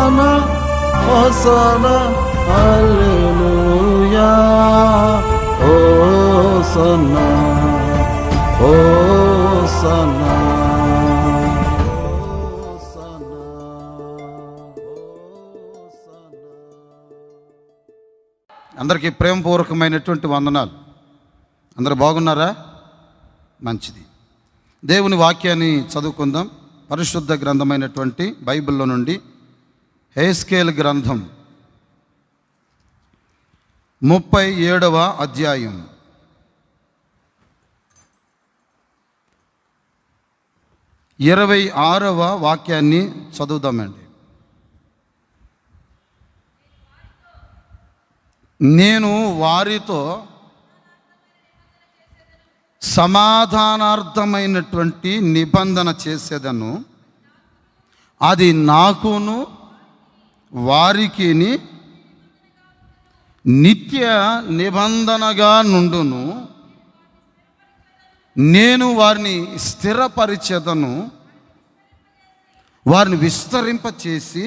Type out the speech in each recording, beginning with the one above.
Hosanna hosanna హల్లెలూయా hosanna hosanna. అందరికీ ప్రేమపూర్వకమైనటువంటి వందనాలు. అందరూ బాగున్నారా? మంచిది. దేవుని వాక్యాన్ని చదువుకుందాం. పరిశుద్ధ గ్రంథమైనటువంటి బైబిల్లో నుండి హెస్కేలు గ్రంథం 37వ అధ్యాయం 26వ వాక్యాన్ని చదువుదామండి. నేను వారితో సమాధానార్థమైనటువంటి నిబంధన చేసేదను, అది నాకును వారికి నిత్య నిబంధనగా నుండును. నేను వారిని స్థిరపరిచెదను, వారిని విస్తరింపచేసి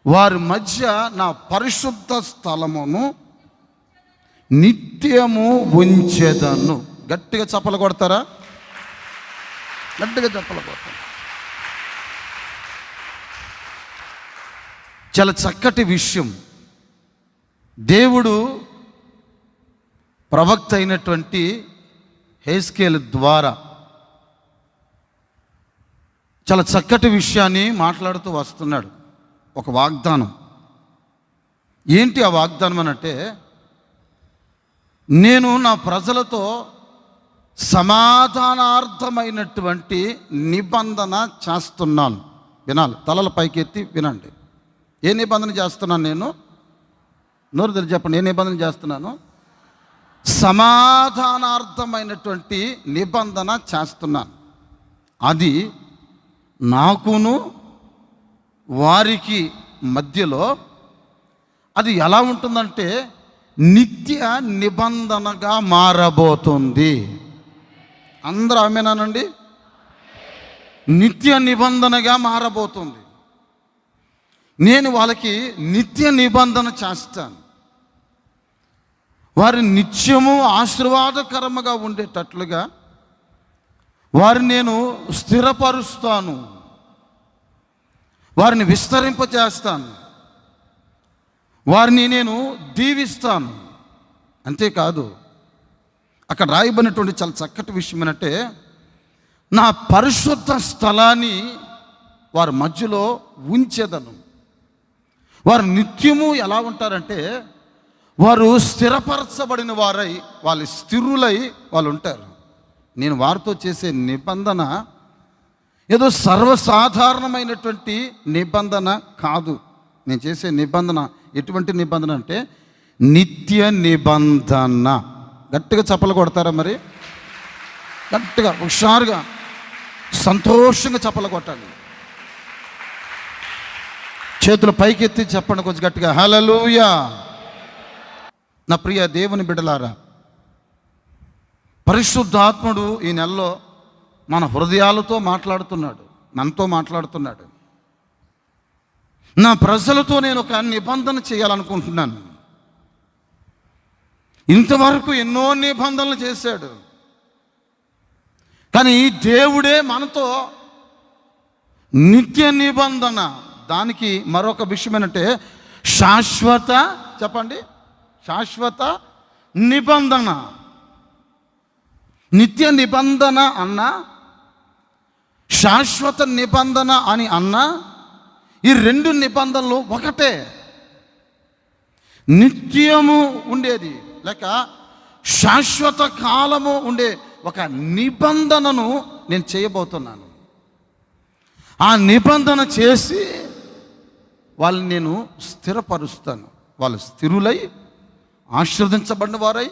వారి మధ్య నా పరిశుద్ధ స్థలమును నిత్యము ఉంచెదను. గట్టిగా చప్పలు కొడతారా? గట్టిగా చప్పలు కొడతారు. చాలా చక్కటి విషయం. దేవుడు ప్రవక్త అయినటువంటి హెస్కేలు ద్వారా చాలా చక్కటి విషయాన్ని మాట్లాడుతూ వస్తున్నాడు. ఒక వాగ్దానం. ఏంటి ఆ వాగ్దానం అనంటే, నేను నా ప్రజలతో సమాధానార్థమైనటువంటి నిబంధన చేస్తున్నాను. వినాలి, తలల పైకి ఎత్తి వినండి. ఏ నిబంధన చేస్తున్నాను? నేను నోరు తెరిచి చెప్పండి. ఏ నిబంధన చేస్తున్నాను? సమాధానార్థమైనటువంటి నిబంధన చేస్తున్నాను. అది నాకును వారికి మధ్యలో అది ఎలా ఉంటుందంటే నిత్య నిబంధనగా మారబోతుంది. అందరూ ఆమేనండి. నిత్య నిబంధనగా మారబోతుంది. నేను వాళ్ళకి నిత్య నిబంధన చేస్తాను. వారి నిత్యము ఆశీర్వాదకరముగా ఉండేటట్లుగా వారిని నేను స్థిరపరుస్తాను, వారిని విస్తరింపచేస్తాను, వారిని నేను దీవిస్తాను. అంతేకాదు, అక్కడ రాయబడినటువంటి చాలా చక్కటి విషయం ఏంటంటే, నా పరిశుద్ధ స్థలాన్ని వారి మధ్యలో ఉంచెదను. వారు నిత్యము ఎలా ఉంటారంటే, వారు స్థిరపరచబడిన వారై, వాళ్ళు స్థిరులై వాళ్ళు ఉంటారు. నేను వారితో చేసే నిబంధన ఏదో సర్వసాధారణమైనటువంటి నిబంధన కాదు. నేను చేసే నిబంధన ఎటువంటి నిబంధన అంటే నిత్య నిబంధన. గట్టిగా చప్పలు కొడతారా? మరి గట్టిగా, హుషారుగా, సంతోషంగా చప్పలు కొట్టాలి. చేతులు పైకెత్తి చెప్పండి కొంచెం గట్టిగా, హల్లెలూయా. నా ప్రియ దేవుని బిడ్డలారా, పరిశుద్ధాత్ముడు ఈ నెలలో మన హృదయాలతో మాట్లాడుతున్నాడు, మనతో మాట్లాడుతున్నాడు. నా ప్రజలతో నేను ఒక నిబంధన చేయాలనుకుంటున్నాను. ఇంతవరకు ఎన్నో నిబంధనలు చేశాడు, కానీ దేవుడే మనతో నిత్య నిబంధన. దానికి మరొక విషయం ఏంటంటే శాశ్వత, చెప్పండి, శాశ్వత నిబంధన. నిత్య నిబంధన అన్నా, శాశ్వత నిబంధన అని అన్నా, ఈ రెండు నిబంధనలు ఒకటే. నిత్యము ఉండేది లేక శాశ్వత కాలము ఉండే ఒక నిబంధనను నేను చేయబోతున్నాను. ఆ నిబంధన చేసి వాళ్ళని నేను స్థిరపరుస్తాను. వాళ్ళు స్థిరులై, ఆశీర్వదించబడిన వారై,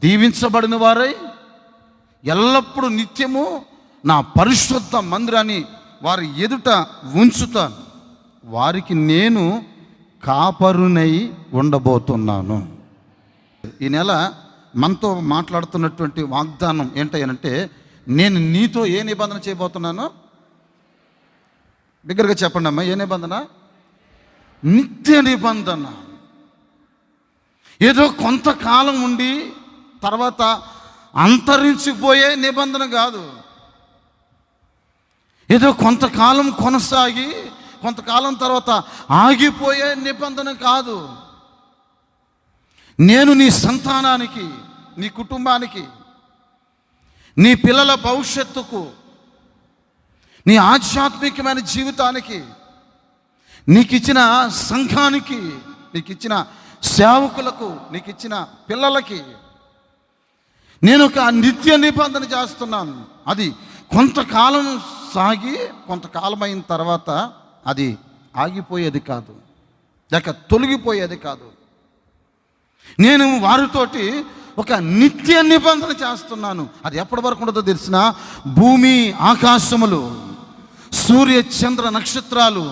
దీవించబడిన వారై, ఎల్లప్పుడూ నిత్యము నా పరిశుద్ధ మందిరాన్ని వారి ఎదుట ఉంచుతాను. వారికి నేను కాపరునై ఉండబోతున్నాను. ఈ నెల మనతో మాట్లాడుతున్నటువంటి వాగ్దానం ఏంటంటే, నేను నీతో ఏ నిబంధన చేయబోతున్నాను? బిగ్గరగా చెప్పండి అమ్మా, ఏ నిబంధన? నిత్య నిబంధన. ఏదో కొంతకాలం ఉండి తర్వాత అంతరించిపోయే నిబంధన కాదు. ఏదో కొంతకాలం కొనసాగి కొంతకాలం తర్వాత ఆగిపోయే నిబంధన కాదు. నేను నీ సంతానానికి, నీ కుటుంబానికి, నీ పిల్లల భవిష్యత్తుకు, నీ ఆధ్యాత్మికమైన జీవితానికి, నీకు ఇచ్చిన సంఘానికి, నీకు ఇచ్చిన సేవకులకు, నీకు ఇచ్చిన పిల్లలకి నేను ఒక నిత్య నిబంధన చేస్తున్నాను. అది కొంతకాలం సాగి కొంతకాలం అయిన తర్వాత అది ఆగిపోయేది కాదు, లేక తొలగిపోయేది కాదు. నేను వారితోటి ఒక నిత్య నిబంధన చేస్తున్నాను. అది ఎప్పటి వరకు ఉంటుందో తెలిసిన, భూమి ఆకాశములు, సూర్య చంద్ర నక్షత్రాలు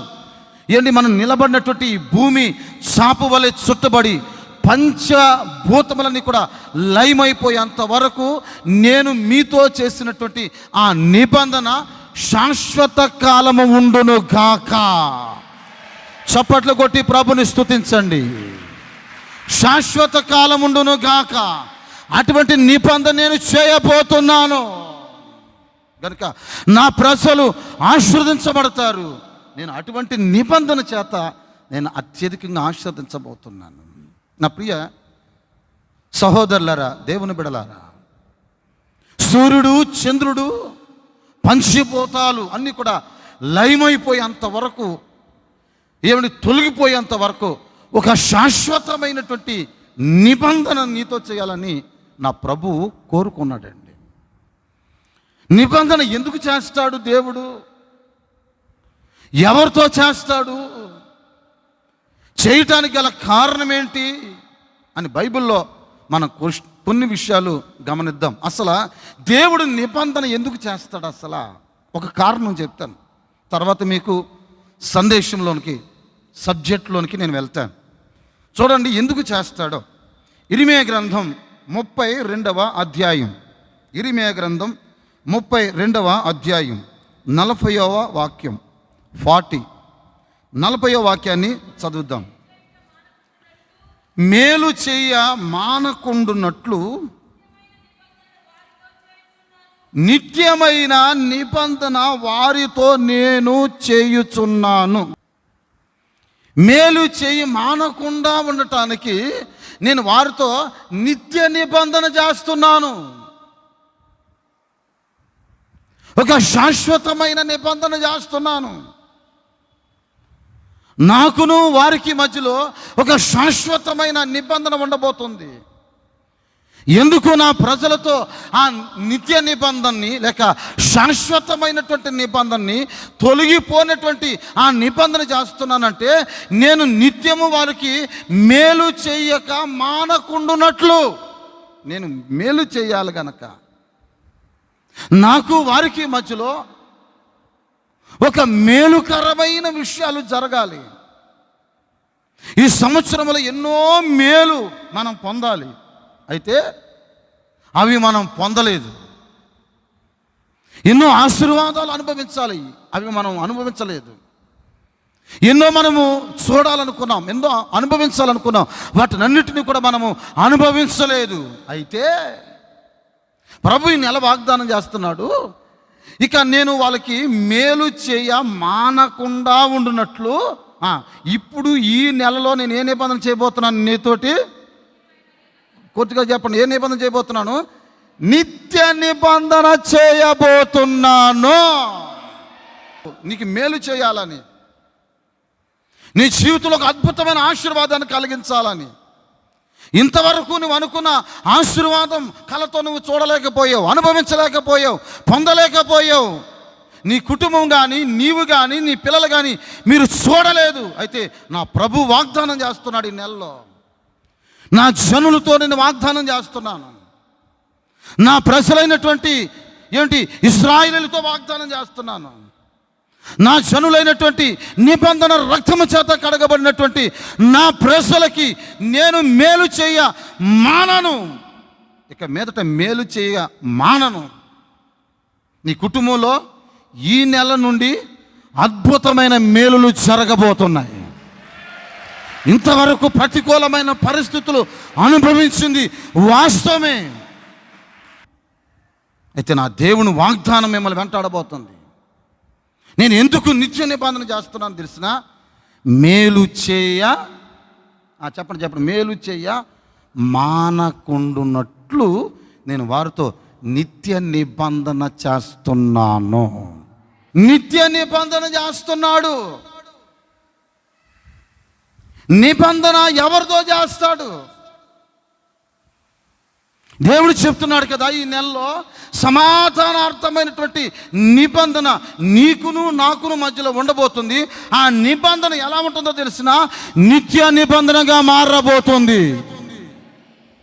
ఏంటి మనం నిలబడినటువంటి ఈ భూమి చాపు వలె చుట్టబడి పంచభూతములన్నీ కూడా లయమైపోయేంత వరకు నేను మీతో చేసినటువంటి ఆ నిబంధన శాశ్వత కాలము ఉండును గాక. చప్పట్లు కొట్టి ప్రభుని స్తుతించండి. శాశ్వత కాలం ఉండును గాక. అటువంటి నిబంధన నేను చేయబోతున్నాను కనుక నా ప్రజలు ఆశీర్వదించబడతారు. నేను అటువంటి నిబంధన చేత నేను అత్యధికంగా ఆశీర్వదించబోతున్నాను. నా ప్రియ సహోదరులారా, దేవుని బిడలారా, సూర్యుడు, చంద్రుడు, పంచభూతాలు అన్నీ కూడా లయమైపోయేంత వరకు, ఏమిటి తొలగిపోయేంత వరకు ఒక శాశ్వతమైనటువంటి నిబంధన నీతో చేయాలని నా ప్రభువు కోరుకున్నాడండి. నిబంధన ఎందుకు చేస్తాడు దేవుడు? ఎవరితో చేస్తాడు? చేయటానికి గల కారణం ఏంటి అని బైబిల్లో మనం కొన్ని విషయాలు గమనిద్దాం. అసలు దేవుడు నిబంధన ఎందుకు చేస్తాడు? అసలు ఒక కారణం చెప్తాను, తర్వాత మీకు సందేశంలోనికి, సబ్జెక్ట్లోనికి నేను వెళ్తాను. చూడండి ఎందుకు చేస్తాడో. ఇరిమియా గ్రంథం 32వ అధ్యాయం, ఇరిమియా గ్రంథం 32వ అధ్యాయం 40వ వాక్యం, 40వ వాక్యాన్ని చదువుదాం. మేలు చెయ్య మానకుండునట్లు నిత్యమైన నిబంధన వారితో నేను చేయుచున్నాను. మేలు చేయి మానకుండా ఉండటానికి నేను వారితో నిత్య నిబంధన చేస్తున్నాను. ఒక శాశ్వతమైన నిబంధన చేస్తున్నాను. నాకును వారికి మధ్యలో ఒక శాశ్వతమైన నిబంధన ఉండబోతుంది. ఎందుకు? నా ప్రజలతో ఆ నిత్య నిబంధనని, లేక శాశ్వతమైనటువంటి నిబంధనని, తొలగిపోయినటువంటి ఆ నిబంధన చేస్తున్నానంటే నేను నిత్యము వారికి మేలు చెయ్యక మానకుండునట్లు నేను మేలు చేయాలి గనక నాకు వారికి మధ్యలో ఒక మేలుకరమైన విషయాలు జరగాలి. ఈ సంవత్సరంలో ఎన్నో మేలు మనం పొందాలి, అయితే అవి మనం పొందలేదు. ఎన్నో ఆశీర్వాదాలు అనుభవించాలి, అవి మనం అనుభవించలేదు. ఎన్నో మనము చూడాలనుకున్నాం, ఎన్నో అనుభవించాలనుకున్నాం, వాటినన్నిటినీ కూడా మనము అనుభవించలేదు. అయితే ప్రభు ఈ నెల వాగ్దానం చేస్తున్నాడు, ఇక నేను వాళ్ళకి మేలు చేయ మానకుండా ఉండునట్లు ఇప్పుడు ఈ నెలలో నేను ఏ నిబంధన చేయబోతున్నాను నీతోటి? కొద్దిగా చెప్పండి, ఏ నిబంధన చేయబోతున్నాను? నిత్య నిబంధన చేయబోతున్నాను. నీకు మేలు చేయాలని, నీ జీవితంలో ఒక అద్భుతమైన ఆశీర్వాదాన్ని కలిగించాలని. ఇంతవరకు నువ్వు అనుకున్న ఆశీర్వాదం కళతో నువ్వు చూడలేకపోయావు, అనుభవించలేకపోయావు, పొందలేకపోయావు. నీ కుటుంబం కానీ, నీవు కానీ, నీ పిల్లలు కానీ మీరు చూడలేదు. అయితే నా ప్రభు వాగ్దానం చేస్తున్నాడు, ఈ నెలలో నా జనులతో నేను వాగ్దానం చేస్తున్నాను. నా ప్రజలైనటువంటి ఇశ్రాయేలుతో వాగ్దానం చేస్తున్నాను. నా జనులైనటువంటి నిబంధన రక్తము చేత కడగబడినటువంటి నా ప్రజలకి నేను మేలు చేయ మానను. ఇక మీదట మేలు చేయ మానను. నీ కుటుంబంలో ఈ నెల నుండి అద్భుతమైన మేలులు జరగబోతున్నాయి. ఇంతవరకు ప్రతికూలమైన పరిస్థితులు అనుభవించింది వాస్తవమే. అయితే నా దేవుని వాగ్దానం మిమ్మల్ని వెంటాడబోతుంది. నేను ఎందుకు నిత్య నిబంధన చేస్తున్నాను తెలిసిన, మేలు చేయ చెప్పండి మేలు చేయ మానకుండునట్లు నేను వారితో నిత్య నిబంధన చేస్తున్నాను. నిత్య నిబంధన చేస్తున్నాడు. నిబంధన ఎవరితో చేస్తాడు? దేవుడు చెప్తున్నాడు కదా, ఈ నెలలో సమాధానార్థమైనటువంటి నిబంధన నీకును నాకును మధ్యలో ఉండబోతుంది. ఆ నిబంధన ఎలా ఉంటుందో తెలిసిన, నిత్య నిబంధనగా మారబోతుంది.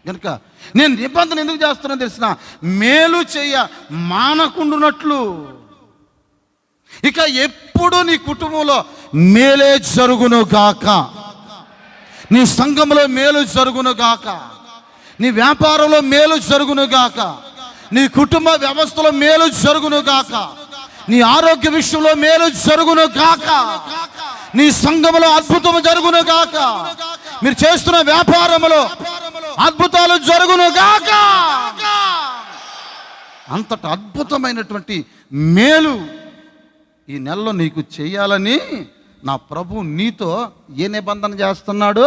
కనుక నేను నిబంధన ఎందుకు చేస్తున్నా తెలిసిన, మేలు చేయ మానకుండునట్లు. ఇక ఎప్పుడు నీ కుటుంబంలో మేలే జరుగును గాక, నీ సంఘంలో మేలు జరుగును గాక, నీ వ్యాపారంలో మేలు జరుగును గాక, నీ కుటుంబ వ్యవస్థలో మేలు జరుగును గాక, నీ ఆరోగ్య విషయంలో మేలు జరుగును గాక, నీ సంఘంలో అద్భుతం జరుగును గాక, మీరు చేస్తున్న వ్యాపారంలో అద్భుతాలు జరుగును గాక. అంతట అద్భుతమైనటువంటి మేలు ఈ నెలలో నీకు చేయాలని నా ప్రభు నీతో ఏ నిబంధన చేస్తున్నాడు?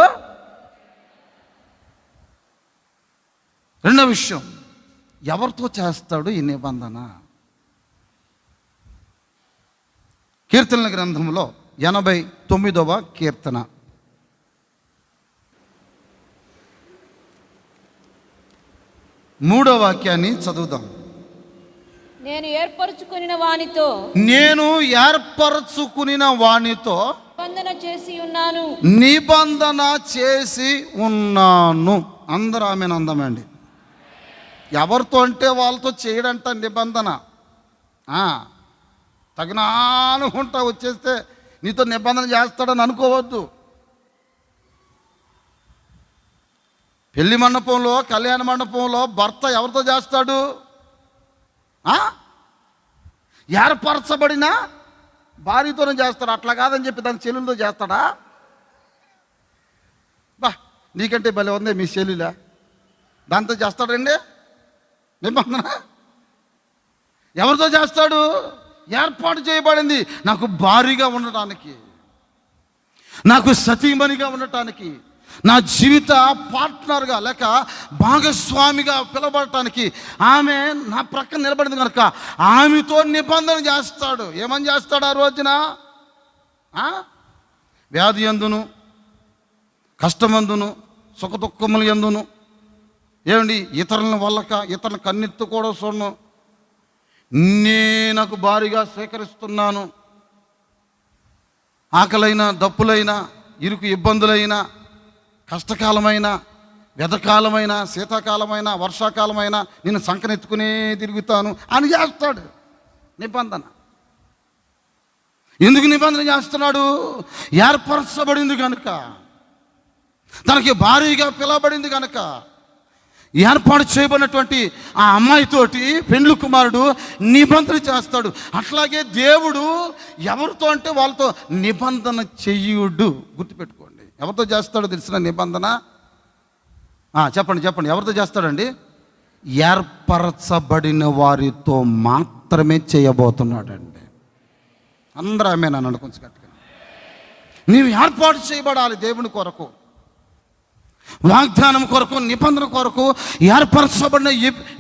రెండో విషయం, ఎవరితో చేస్తాడు ఈ నిబంధన? కీర్తనల గ్రంథంలో 89వ కీర్తన 3వ వాక్యాన్ని చదువుదాం. నేను ఏర్పరచుకునిన వానితో నిబంధన చేసి ఉన్నాను. అందరూ ఆమెను అందమండి. ఎవరితో అంటే వాళ్ళతో చేయడంట నిబంధన. తగిన అనుకుంటా వచ్చేస్తే నీతో నిబంధన చేస్తాడని అనుకోవద్దు. పెళ్లి మండపంలో, కళ్యాణ మండపంలో భర్త ఎవరితో చేస్తాడు? ఏర్పరచబడిన భార్యతోనే చేస్తాడు. అట్లా కాదని చెప్పి దాని చెల్లెలతో చేస్తాడా? నీకంటే భలే ఉంది మీ చెల్లిలా, దాంతో చేస్తాడండి నిబంధన. ఎవరితో చేస్తాడు? ఏర్పాటు చేయబడింది నాకు భారీగా ఉండటానికి, నాకు సతీమణిగా ఉండటానికి, నా జీవిత పార్ట్నర్గా లేక భాగస్వామిగా పిలవబడటానికి ఆమె నా ప్రక్కన నిలబడింది కనుక ఆమెతో నిబంధన చేస్తాడు. ఏమని చేస్తాడు ఆ రోజున? వ్యాధి యందును, కష్టమందును, సుఖదుఖముల యందును, ఏమండి ఇతరులను వల్లక, ఇతరులను కన్నెత్తు కూడా చూడను, నాకు భారీగా స్వీకరిస్తున్నాను. ఆకలైన, దప్పులైన, ఇరుకు ఇబ్బందులైన, కష్టకాలమైన, వెదకాలమైన, శీతాకాలమైన, వర్షాకాలమైన నేను సంకనెత్తుకునే తిరుగుతాను అని చేస్తాడు నిబంధన. ఎందుకు నిబంధన చేస్తున్నాడు? ఏర్పరచబడింది కనుక, తనకి భారీగా పిలవబడింది కనుక. ఏర్పాటు చేయబడినటువంటి ఆ అమ్మాయితోటి పెండ్లి కుమారుడు నిబంధన చేస్తాడు. అట్లాగే దేవుడు ఎవరితో అంటే వాళ్ళతో నిబంధన చెయ్యుడు. గుర్తుపెట్టుకోండి, ఎవరితో చేస్తాడో తెలిసిన నిబంధన? చెప్పండి ఎవరితో చేస్తాడండి? ఏర్పరచబడిన వారితో మాత్రమే చేయబోతున్నాడండి. అందరూ ఆమె నన్ను కొంచెం గట్టిగా. నీవు ఏర్పాటు చేయబడాలి దేవుని కొరకు, వాగ్దానం కొరకు, నిబంధన కొరకు ఏర్పరచబడిన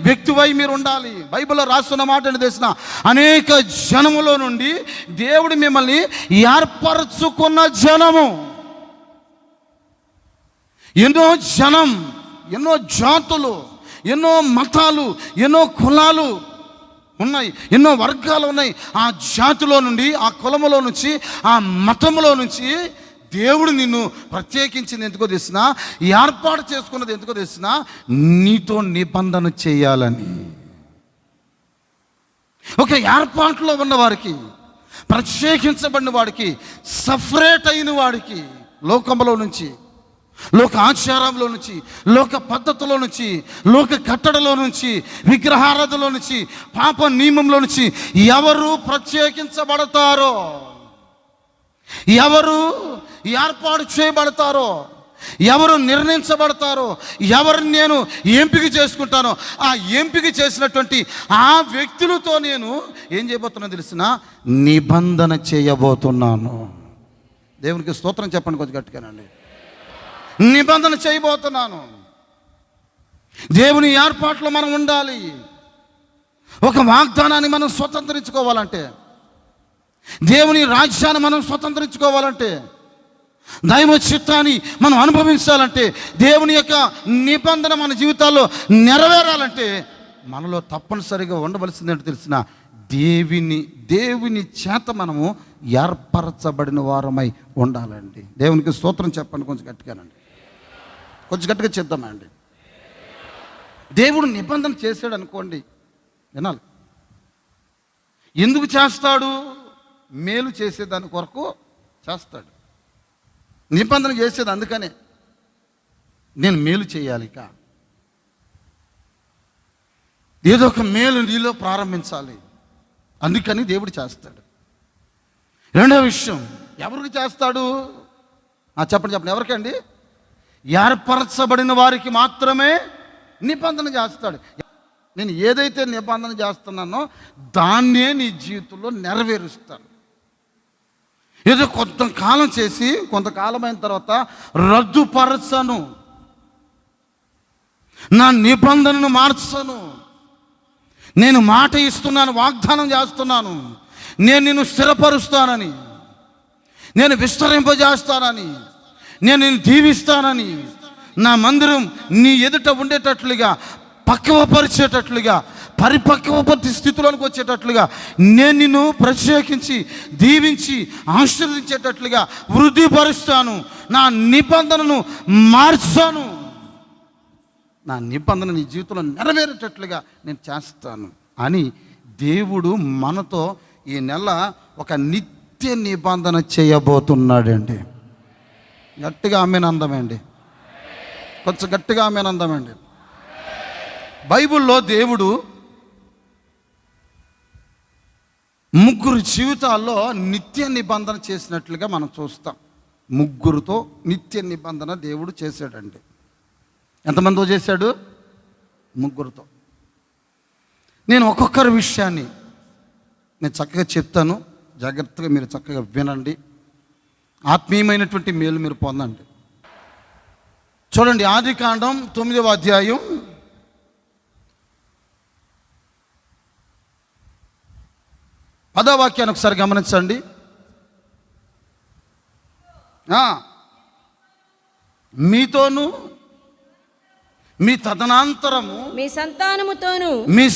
వ్యక్తివై మీరు ఉండాలి. బైబిల్లో రాస్తున్న మాట తెలిసిన అనేక జనములో నుండి దేవుడు మిమ్మల్ని ఏర్పరచుకున్న జనము. ఎన్నో జనం, ఎన్నో జాతులు, ఎన్నో మతాలు, ఎన్నో కులాలు ఉన్నాయి, ఎన్నో వర్గాలు ఉన్నాయి. ఆ జాతిలో నుండి, ఆ కులములో నుంచి, ఆ మతములో నుంచి దేవుడు నిన్ను ప్రత్యేకించింది ఎందుకో తెలిసినా, ఏర్పాటు చేసుకున్నది ఎందుకో తెలిసినా, నీతో నిబంధన చేయాలని. ఒక ఏర్పాటులో ఉన్నవారికి, ప్రత్యేకించబడిన వాడికి, సపరేట్ అయిన వాడికి, లోకంలో నుంచి, లోక ఆచారంలో నుంచి, లోక పద్ధతిలో నుంచి, లోక కట్టడలో నుంచి, విగ్రహారాధనలో నుంచి, పాప నియమంలో నుంచి ఎవరు ప్రత్యేకించబడతారో ఎవరు ఏర్పాటు చేయబడతారో, ఎవరు నిర్ణయించబడతారో, ఎవరిని నేను ఎంపిక చేసుకుంటానో, ఆ ఎంపిక చేసినటువంటి ఆ వ్యక్తులతో నేను ఏం చేయబోతున్నా తెలిసిన నిబంధన చేయబోతున్నాను. దేవునికి స్తోత్రం చెప్పండి కొంచెం గట్టిగానండి. నిబంధన చేయబోతున్నాను. దేవుని ఏర్పాట్లో మనం ఉండాలి. ఒక వాగ్దానాన్ని మనం స్వతంత్రించుకోవాలంటే, దేవుని రాజ్యాన్ని మనం స్వతంత్రించుకోవాలంటే, దైవ చిత్తాన్ని మనం అనుభవించాలంటే, దేవుని యొక్క నిబంధన మన జీవితాల్లో నెరవేరాలంటే మనలో తప్పనిసరిగా ఉండవలసిందంటే తెలిసిన దేవుని చేత మనము ఏర్పరచబడిన వారమై ఉండాలండి. దేవునికి స్తోత్రం చెప్పండి కొంచెం గట్టిగానండి. కొంచెం గట్టిగా చెప్దామండి. దేవుడు నిబంధన చేశాడు అనుకోండి, వినాలి. ఎందుకు చేస్తాడు? మేలు చేసేదాని కొరకు చేస్తాడు. నిబంధన చేసేది అందుకనే, నేను మేలు చేయాలి, ఇక ఏదో ఒక మేలు నీలో ప్రారంభించాలి, అందుకని దేవుడు చేస్తాడు. రెండవ విషయం, ఎవరికి చేస్తాడు? చెప్పండి ఎవరికండి? ఏర్పరచబడిన వారికి మాత్రమే నిబంధన చేస్తాడు. నేను ఏదైతే నిబంధన చేస్తున్నానో దాన్నే నీ జీవితంలో నెరవేరుస్తాను. ఏదో కొంతకాలం చేసి కొంతకాలం అయిన తర్వాత రద్దుపరచను, నా నిబంధనను మార్చను. నేను మాట ఇస్తున్నాను, వాగ్దానం చేస్తున్నాను, నేను నిన్ను స్థిరపరుస్తానని, నేను విస్తరింపజేస్తానని, నేను నిన్ను దీవిస్తానని, నా మందిరం నీ ఎదుట ఉండేటట్లుగా, పక్వపరిచేటట్లుగా, పరిపక్వపతి స్థితిలోనికి వచ్చేటట్లుగా నేను నిన్ను ప్రత్యేకించి దీవించి ఆశీర్వదించేటట్లుగా వృద్ధిపరుస్తాను. నా నిబంధనను మార్చాను, నా నిబంధన నీ జీవితంలో నెరవేరేటట్లుగా నేను చేస్తాను అని దేవుడు మనతో ఈ నెల ఒక నిత్య నిబంధన చేయబోతున్నాడండి. గట్టిగా ఆమేనందామండి. కొంచెం గట్టిగా ఆమేనందామండి. బైబిల్లో దేవుడు ముగ్గురు జీవితాల్లో నిత్య నిబంధన చేసినట్లుగా మనం చూస్తాం. ముగ్గురుతో నిత్య నిబంధన దేవుడు చేశాడండి. ఎంతమందితో చేశాడు? ముగ్గురుతో. నేను ఒక్కొక్కరి విషయాన్ని నేను చక్కగా చెప్తాను, జాగ్రత్తగా మీరు చక్కగా వినండి, ఆత్మీయమైనటువంటి మేలు మీరు పొందండి. చూడండి, ఆదికాండం 9వ అధ్యాయం 10వ వాక్యాన్ని ఒకసారి గమనించండి. మీతోను మీ తదనంతరము మీ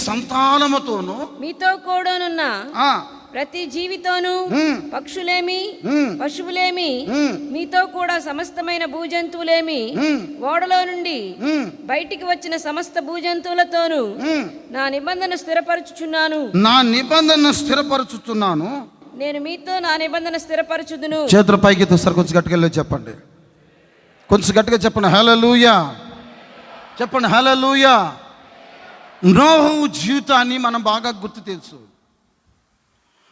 సంతానముతోను మీతో కూడానున్న ప్రతి జీవితోను, పక్షులేమి పశువులేమి, మీతో కూడా సమస్తమైన భూజంతువులేమి, ఓడలో నుండి బయటికి వచ్చిన సమస్త భూజంతువులతోను నా నిబంధన స్థిరపరచుచున్నాను. నేను మీతో నా నిబంధన స్థిరపరచుదును. చేతుల పైకి సార్ కొంచెం గట్టిగా చెప్పండి. కొంచెం గట్టిగా చెప్పండి. హల్లెలూయా చెప్పండి. హల్లెలూయా. నోవహు జీవితాన్ని మనం బాగా గుర్తు తెలుసు.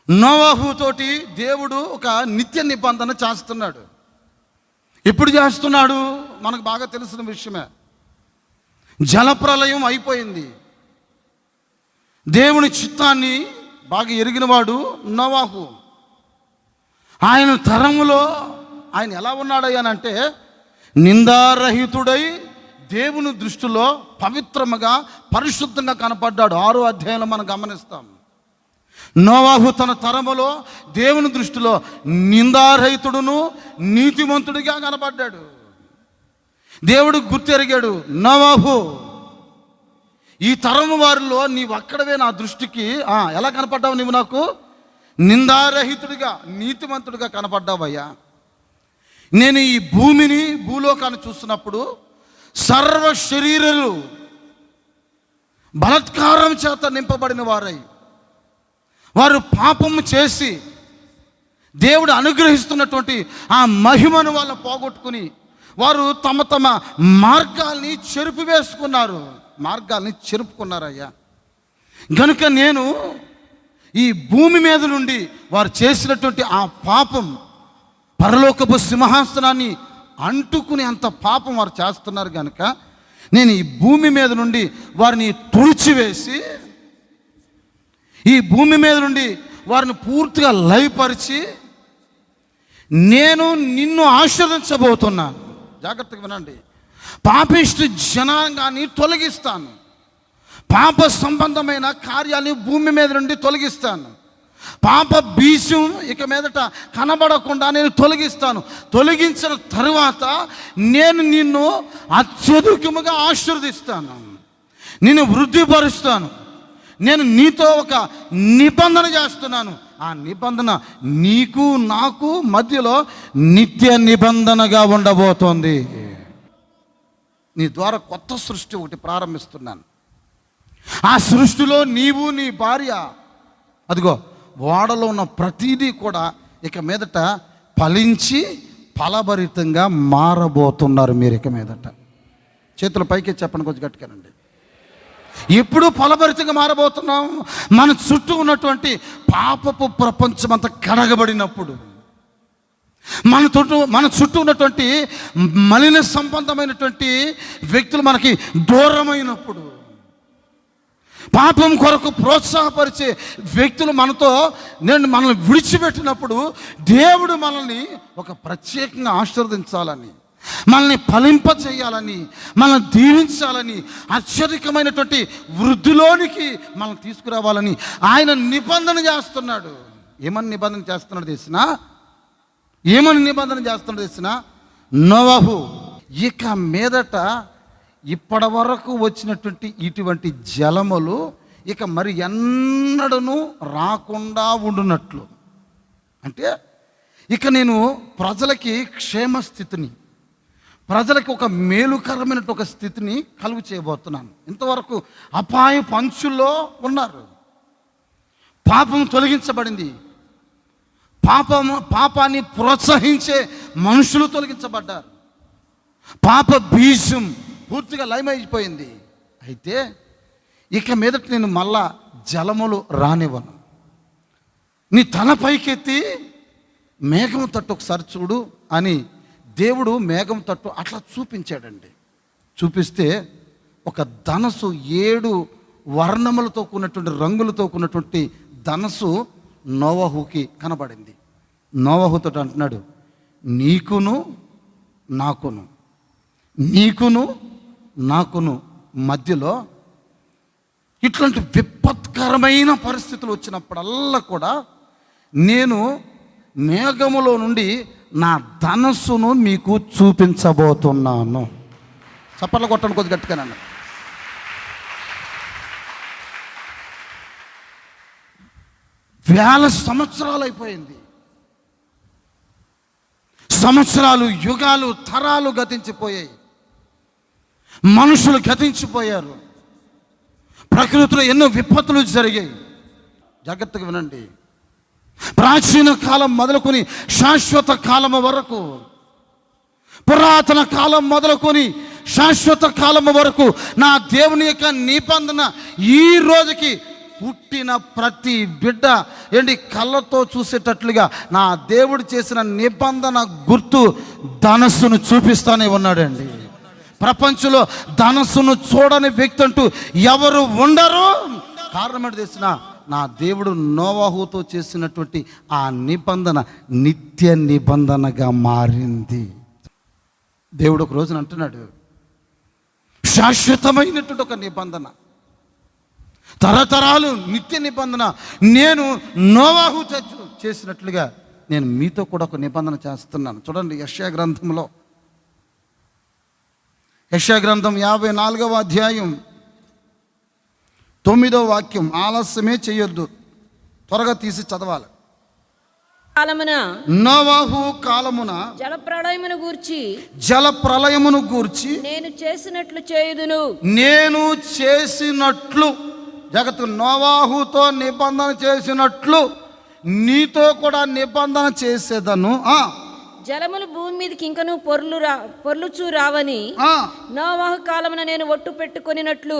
నోవహు తోటి దేవుడు ఒక నిత్య నిబంధన చేస్తున్నాడు. ఎప్పుడు చేస్తున్నాడు? మనకు బాగా తెలిసిన విషయమే. జలప్రలయం అయిపోయింది. దేవుని చిత్తాన్ని బాగా ఎరిగినవాడు నోవహు. ఆయన తరములో ఆయన ఎలా ఉన్నాడయ్యానంటే నిందారహితుడై దేవుని దృష్టిలో పవిత్రముగా పరిశుద్ధంగా కనపడ్డాడు. 6వ అధ్యాయంలో మనం గమనిస్తాం. నోవహు తన తరములో దేవుని దృష్టిలో నిందారహితుడును నీతిమంతుడిగా కనపడ్డాడు. దేవుడు గుర్తెరిగాడు, నోవహు ఈ తరము వారిలో నీవు అక్కడవే నా దృష్టికి ఎలా కనపడ్డావు? నీవు నాకు నిందారహితుడిగా నీతిమంతుడిగా కనపడ్డావయ్యా. నేను ఈ భూమిని భూలోకాన్ని చూస్తున్నప్పుడు సర్వ శరీరులు బలాత్కారం చేత నింపబడిన వారై, వారు పాపము చేసి దేవుడు అనుగ్రహిస్తున్నటువంటి ఆ మహిమను వాళ్ళు పోగొట్టుకుని వారు తమ తమ మార్గాల్ని చెరుపుకున్నారయ్యా. కనుక నేను ఈ భూమి మీద నుండి వారు చేసినటువంటి ఆ పాపం పరలోకపు సింహాసనాన్ని అంటుకుని అంత పాపం వారు చేస్తున్నారు కనుక నేను ఈ భూమి మీద నుండి వారిని తుడిచివేసి, ఈ భూమి మీద నుండి వారిని పూర్తిగా లయపరిచి నేను నిన్ను ఆశీర్వదించబోతున్నాను. జాగ్రత్తగా వినండి. పాపిష్టి జనాంగాన్ని తొలగిస్తాను, పాప సంబంధమైన కార్యాన్ని భూమి మీద నుండి తొలగిస్తాను, పాప బీజం ఇక మీదట కనబడకుండా నేను తొలగిస్తాను. తొలగించిన తరువాత నేను నిన్ను అత్యధికముగా ఆశీర్వదిస్తాను, నిన్ను వృద్ధిపరుస్తాను. నేను నీతో ఒక నిబంధన చేస్తున్నాను. ఆ నిబంధన నీకు నాకు మధ్యలో నిత్య నిబంధనగా ఉండబోతోంది. నీ ద్వారా కొత్త సృష్టి ఒకటి ప్రారంభిస్తున్నాను. ఆ సృష్టిలో నీవు, నీ భార్య, అదిగో ఓడలో ఉన్న ప్రతిదీ కూడా ఇక మీదట ఫలించి ఫలభరితంగా మారబోతున్నారు. మీరు ఇక మీదట చేతుల పైకి చెప్పండి, కొంచెం గట్టిగానండి. ఎప్పుడు ఫలభరితంగా మారబోతున్నాం? మన చుట్టూ ఉన్నటువంటి పాపపు ప్రపంచం అంతా కడగబడినప్పుడు, మన చుట్టూ ఉన్నటువంటి మలిన సంబంధమైనటువంటి వ్యక్తులు మనకి దూరమైనప్పుడు, పాపం కొరకు ప్రోత్సాహపరిచే వ్యక్తులు మనల్ని విడిచిపెట్టినప్పుడు, దేవుడు మనల్ని ఒక ప్రత్యేకంగా ఆశీర్వదించాలని, మనల్ని ఫలింప చేయాలని, మనల్ని దీవించాలని, అత్యధికమైనటువంటి వృద్ధిలోనికి మనం తీసుకురావాలని ఆయన నిబంధన చేస్తున్నాడు. ఏమని నిబంధన చేస్తున్నాడు తెలిసినా? నోవహు ఇక మీదట ఇప్పటి వరకు వచ్చినటువంటి ఇటువంటి జలములు ఇక మరి ఎన్నడను రాకుండా ఉండునట్లు, అంటే ఇక నేను ప్రజలకి క్షేమస్థితిని, ప్రజలకి ఒక మేలుకరమైన ఒక స్థితిని కలుగు చేయబోతున్నాను. ఇంతవరకు అపాయ పంచుల్లో ఉన్నారు. పాపం తొలగించబడింది, పాపాన్ని ప్రోత్సహించే మనుషులు తొలగించబడ్డారు, పాప బీజం పూర్తిగా లయమైపోయింది. అయితే ఇక మీదట నేను మళ్ళా జలములు రానివ్వను. నీ తల పైకెత్తి మేఘం తట్టు ఒకసారి చూడు అని దేవుడు మేఘం తట్టు అట్లా చూపించాడండి. చూపిస్తే ఒక ధనస్సు 7 వర్ణములతో కూడినటువంటి రంగులతో కూడినటువంటి ధనస్సు నోవహుకి కనబడింది. నోవహుతో అంటున్నాడు, నీకును నాకును మధ్యలో ఇట్లాంటి విపత్కరమైన పరిస్థితులు వచ్చినప్పుడల్లా కూడా నేను మేఘములో నుండి నా ధనస్సును మీకు చూపించబోతున్నాను. చప్పట్లు కొట్టండి కొద్ది గట్టిగానండి. వేల సంవత్సరాలు అయిపోయింది, సంవత్సరాలు, యుగాలు, తరాలు గతించిపోయాయి, మనుషులు గతించిపోయారు, ప్రకృతిలో ఎన్నో విపత్తులు జరిగాయి. జాగ్రత్తగా వినండి. ప్రాచీన కాలం మొదలుకొని శాశ్వత కాలము వరకు, పురాతన కాలం మొదలుకొని శాశ్వత కాలము వరకు నా దేవుని యొక్క నిబంధన ఈ రోజుకి పుట్టిన ప్రతి బిడ్డ కళ్ళతో చూసేటట్లుగా నా దేవుడు చేసిన నిబంధన గుర్తు ధనస్సును చూపిస్తానే ఉన్నాడండి. ప్రపంచంలో ధనస్సును చూడని వ్యక్తి అంటూ ఎవరు ఉండరు. కారణం ఏంటి తెలిసిన? నా దేవుడు నోవహుతో చేసినటువంటి ఆ నిబంధన నిత్య నిబంధనగా మారింది. దేవుడు ఒక రోజున అంటున్నాడు, శాశ్వతమైనటువంటి ఒక నిబంధన, తరతరాలు నిత్య నిబంధన నేను నోవహుతో చేసినట్లుగా నేను మీతో కూడా ఒక నిబంధన చేస్తున్నాను. చూడండి, యెషయా గ్రంథంలో, యెషయా గ్రంథం 54వ అధ్యాయం 9వ వాక్యం. ఆలస్యమే చేయొద్దు, త్వరగా తీసి చదవాలి. నోవహు కాలమున జల ప్రళయమును గూర్చి నేను చేసినట్లు చేయుదును. నేను చేసినట్లు, జగత్తు నోవహుతో నిబంధన చేసినట్లు నీతో కూడా నిబంధన చేసేదను. జలములు భూమి మీదకి ఇంకను పొర్లుచూ రావని నోవహు కాలమున నేను ఒట్టు పెట్టుకొనినట్లు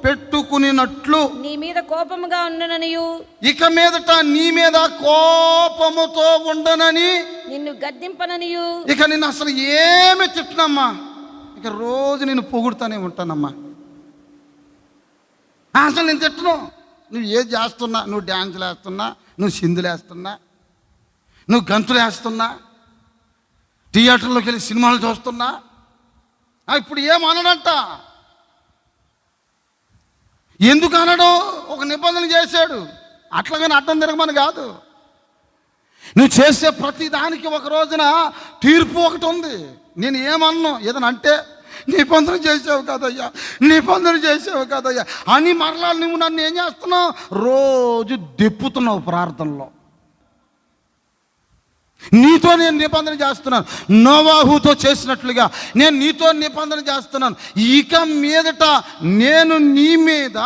పెట్టుకునినట్లు నీ మీద కోపముగా ఉండననియు ఇక మీదట నీ మీద కోపముతో ఉండనని నిన్ను గద్దింపననియు ఇక నిన్ను అసలు ఏమి తిట్టనమ్మా, ఇక రోజు నేను పొగుడుతూనే ఉంటానమ్మా. అసలు నేను తిట్టను. నువ్వు ఏది చేస్తున్నా, నువ్వు డ్యాన్సులు వేస్తున్నా, నువ్వు సింధులు వేస్తున్నా, నువ్వు గంతులు వేస్తున్నా, థియేటర్లోకి వెళ్ళి సినిమాలు చూస్తున్నా, ఇప్పుడు ఏమనడంట. ఎందుకు అనడు? ఒక నిబంధన చేశాడు. అట్లాగని అడ్డం తిరగమని కాదు. నువ్వు చేసే ప్రతి దానికి ఒక రోజున తీర్పు ఒకటి ఉంది. నేను ఏమన్నాను, ఏదైనా అంటే నిబంధన చేసావు కదయ్యా, నిబంధన చేసావు కదయ్యా అని మరలా నువ్వు నన్ను ఏం చేస్తున్నావు? రోజు దెప్పుతున్నావు ప్రార్థనలో. నీతో నేను నిబంధన చేస్తున్నాను, నోవాహుతో చేసినట్లుగా నేను నీతో నిబంధన చేస్తున్నాను. ఇక మీదట నేను నీ మీద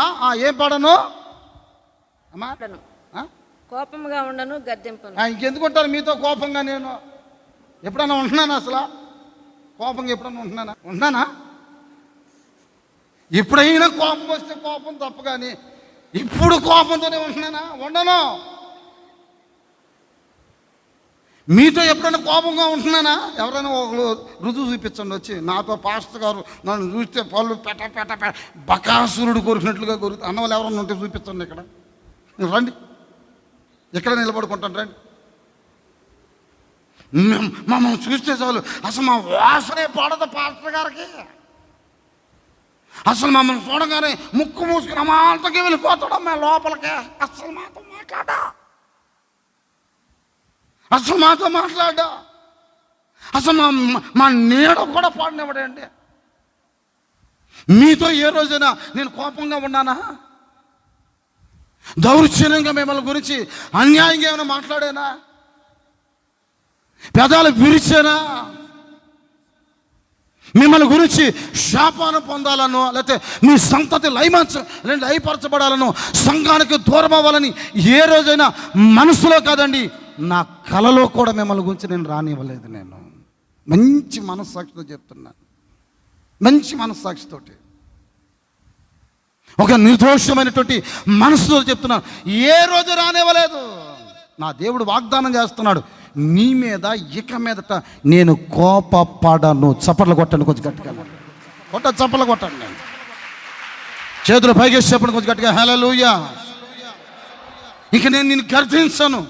ఏం పడను అమ్మా, కోపంగా ఉండను, గద్దెంపను. ఇంకెందుకుంటారు మీతో కోపంగా? నేను ఎప్పుడన్నా ఉంటున్నాను? అసలు కోపంగా ఎప్పుడన్నా ఉంటున్నానా? ఎప్పుడైనా కోపం వస్తే కోపం తప్ప, కానీ ఇప్పుడు కోపంతోనే ఉంటున్నానా? ఉండను. మీతో ఎప్పుడైనా కోపంగా ఉంటున్నానా? ఎవరైనా ఒకరు రుజువు చూపించండి వచ్చి. నాతో పాస్టర్ గారు నన్ను చూస్తే పళ్ళు పెట్ట బకాసురుడు కొరికినట్లుగా కొరుకు అన్నవాళ్ళు ఎవరన్నా ఉంటే చూపించండి. ఇక్కడ రండి, ఎక్కడ నిలబడుకుంటాను రండి. మమ్మల్ని చూస్తే చాలు అసలు మా వాసనే పడదు పాస్టర్ గారికి. అసలు మమ్మల్ని చూడగానే ముక్కు మూసుకుని అమాంతకి వెళ్ళిపోతాడమ్మా లోపలికి. అసలు మాతో మాట్లాడా, అసలు మాతో మాట్లాడా, అసలు మా నీడ కూడా పాడినవాడండి. మీతో ఏ రోజైనా నేను కోపంగా ఉన్నానా? దౌర్జన్యంగా మిమ్మల్ని గురించి అన్యాయంగా ఏమైనా మాట్లాడానా? పెదాలు విరిచానా? మిమ్మల్ని గురించి శాపాన్ని పొందాలనో, లేకపోతే మీ సంతతి లయపరచబడాలనో, సంఘానికి దూరం అవ్వాలని ఏ రోజైనా మనసులో కాదండి, నా కలలో కూడా మిమ్మల్ని గురించి నేను రానివ్వలేదు. నేను మంచి మనస్సాక్షితో చెప్తున్నాను, మంచి మనస్సాక్షితోటి, ఒక నిర్దోషమైనటువంటి మనసుతో చెప్తున్నాను. ఏ రోజు రానివ్వలేదు. నా దేవుడు వాగ్దానం చేస్తున్నాడు, నీ మీద ఇక మీదట నేను కోపపడను. చప్పట్లు కొట్టండి కొంచెం గట్టిగా, చప్పట్లు కొట్టండి. నేను చేతులు పైకేసి చెప్పండి కొంచెం గట్టిగా, హల్లెలూయా. ఇక నేను నిన్ను గర్దించను.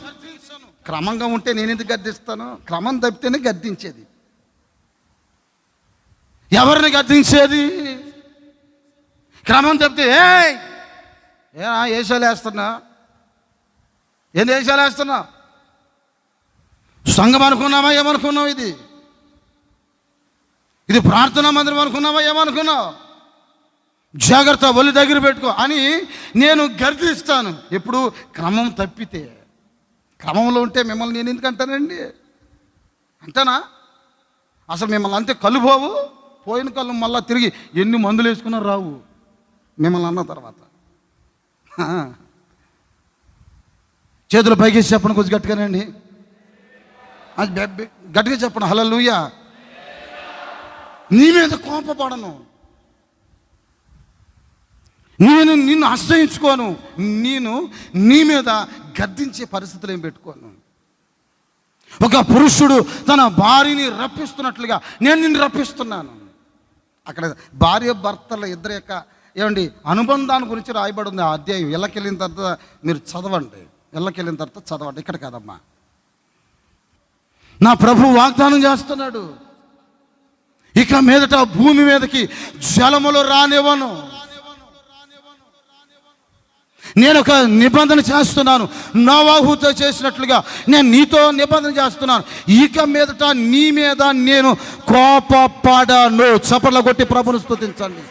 క్రమంగా ఉంటే నేను ఎందుకు గద్దిస్తాను? క్రమం తప్పితేనే గద్దించేది. ఎవరిని గద్దించేది? క్రమం తప్పితే ఏసాలు వేస్తున్నా, ఏంది వేషాలు వేస్తున్నా? సంఘం అనుకున్నావా? ఏమనుకున్నావు? ఇది ప్రార్థనా మందిరం అనుకున్నావా? ఏమనుకున్నావు? జాగ్రత్త, ఒళ్ళు దగ్గర పెట్టుకో అని నేను గర్దిస్తాను. ఎప్పుడు క్రమం తప్పితే. క్రమంలో ఉంటే మిమ్మల్ని నేను ఎందుకు అంటానండి? అంటానా? అసలు మిమ్మల్ని అంతే కలుపోవు, పోయిన కళ్ళు మళ్ళీ తిరిగి ఎన్ని మందులు వేసుకున్నా రావు మిమ్మల్ని అన్న తర్వాత. చేతులు పైకేసి చెప్పండి కొంచెం గట్టిగానండి, గట్టిగా చెప్పండి, హల్లెలూయా. నీ మీద కోపపడను, నేను నిన్ను ఆశ్రయించుకోను, నేను నీ మీద గద్దించే పరిస్థితులు ఏం పెట్టుకోను. ఒక పురుషుడు తన భార్యని రప్పిస్తున్నట్లుగా నేను నిన్ను రప్పిస్తున్నాను. అక్కడ భార్య భర్తల ఇద్దరి యొక్క ఏమండి అనుబంధాన్ని గురించి రాయబడి ఉంది. ఆ అధ్యాయం ఇళ్ళకెళ్ళిన తర్వాత మీరు చదవండి, ఇళ్ళకెళ్ళిన తర్వాత చదవండి, ఇక్కడ కాదమ్మా. నా ప్రభు వాగ్దానం చేస్తున్నాడు, ఇక మీదట భూమి మీదకి జలములు రానివ్వను. నేను ఒక నిబంధన చేస్తున్నాను, నోవాహుతో చేసినట్లుగా నేను నీతో నిబంధన చేస్తున్నాను. ఇక మీదట నీ మీద నేను కోపపడను. చప్పట్ల కొట్టి ప్రభుని స్తుతించండి.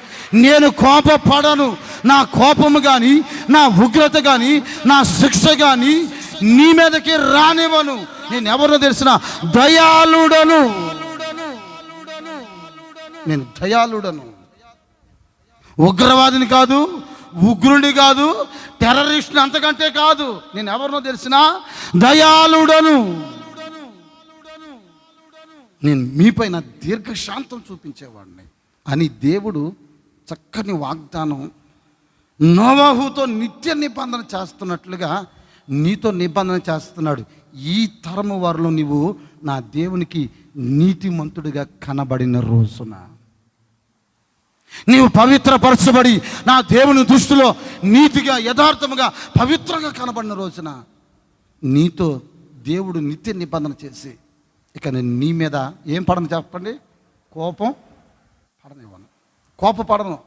నేను కోపపడను. నా కోపము కానీ, నా ఉగ్రత కానీ, నా శిక్ష కానీ నీ మీదకి రానివ్వను. నేను ఎవరో తెలిసిన దయాళుడను. నేను దయాళుడను. ఉగ్రవాదిని కాదు, ఉగ్రుని కాదు, టెర్రరిస్ట్ని అంతకంటే కాదు. నేను ఎవరినో తెలిసిన దయాళుడను. నేను మీపైన దీర్ఘశాంతం చూపించేవాడిని అని దేవుడు చక్కని వాగ్దానం నోవాహుతో నిత్య నిబంధన చేస్తున్నట్లుగా నీతో నిబంధన చేస్తున్నాడు. ఈ తరము వారిలో నీవు నా దేవునికి నీతిమంతుడిగా కనబడిన రోజున, నీవు పవిత్రపరచబడి నా దేవుని దృష్టిలో నీతిగా యథార్థముగా పవిత్రంగా కనబడిన రోజున నీతో దేవుడు నిత్య నిబంధన చేసి ఇక నేను నీ మీద ఏం పడను చెప్పండి, కోపం పడనివ్వను, కోపపడను,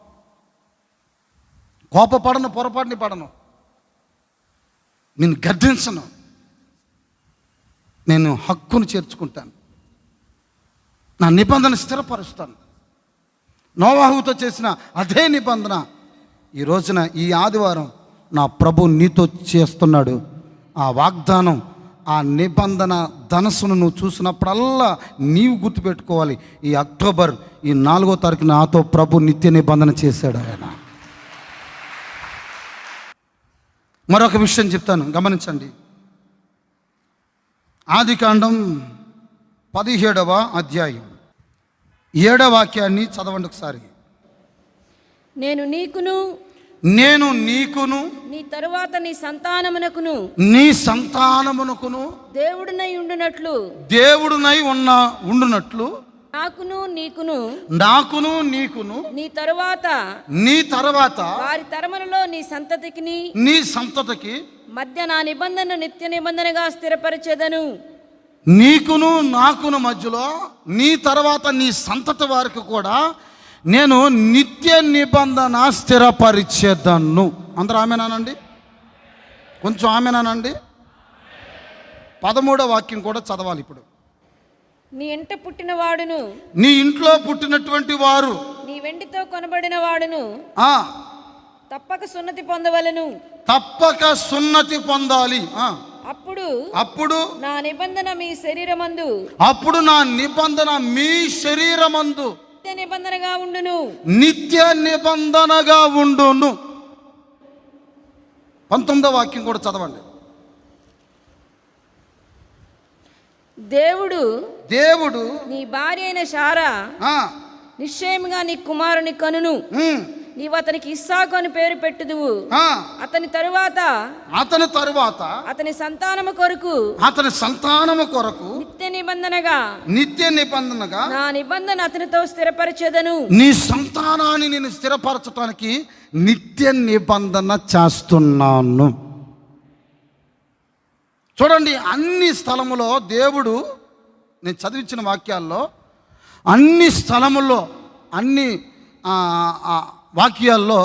పొరపాటుని పడను, నేను గద్దించను, నేను హక్కును చేర్చుకుంటాను, నా నిబంధన స్థిరపరుస్తాను. నోవాహుతో చేసిన అదే నిబంధన ఈ రోజున ఈ ఆదివారం నా ప్రభు నీతో చేస్తున్నాడు. ఆ వాగ్దానం, ఆ నిబంధన ధనస్సును నువ్వు చూసినప్పుడల్లా నీవు గుర్తుపెట్టుకోవాలి, ఈ అక్టోబర్ ఈ 4వ తారీఖున నాతో ప్రభు నిత్య నిబంధన చేశాడు ఆయన. మరొక విషయం చెప్తాను, గమనించండి. ఆదికాండం 17వ అధ్యాయం 7వ వాక్యాన్ని చదవండి ఒకసారి. నేను నీకును నీ తరువాత నీ సంతానమునకును దేవుడునై ఉండునట్లు నాకును నీకును నీ తరువాత వారి తరములలో నీ సంతతికి మధ్య నా నిబంధన నిత్య నిబంధనగా స్థిరపరిచెదను. నీకును నాకును మధ్యలో నీ తర్వాత నీ సంతతి వారికి కూడా నేను నిత్య నిబంధన స్థిరపరిచేదను. అందరూ ఆమెనానండి, కొంచెం ఆమెనానండి. 13వ వాక్యం కూడా చదవాలి ఇప్పుడు. నీ ఇంట పుట్టిన వాడును, నీ ఇంట్లో పుట్టినటువంటి వారు, నీ వెండితో కొనబడిన వాడును తప్పక సున్నతి పొందాలి. అప్పుడు నా నిబంధన మీ శరీరమందు నిత్య నిబంధనగా ఉండును. 19వ వాక్యం కూడా చదవండి. దేవుడు నీ భార్య అయిన శారా నిశ్చయముగా నీ కుమారుని కనును, నీవు అతనికి ఇస్సాకు అని పేరు పెట్టుదువు. అతని తరువాత అతని సంతానము కొరకు నిత్య నిబంధనగా నా నిబంధన అతనితో స్థిరపరచెదను. నీ సంతానాన్ని నేను స్థిరపరచడానికి నిత్య నిబంధన చేస్తున్నాను. చూడండి, అన్ని స్థలములో దేవుడు, నేను చదివించిన వాక్యాల్లో అన్ని స్థలముల్లో అన్ని వాక్యాల్లో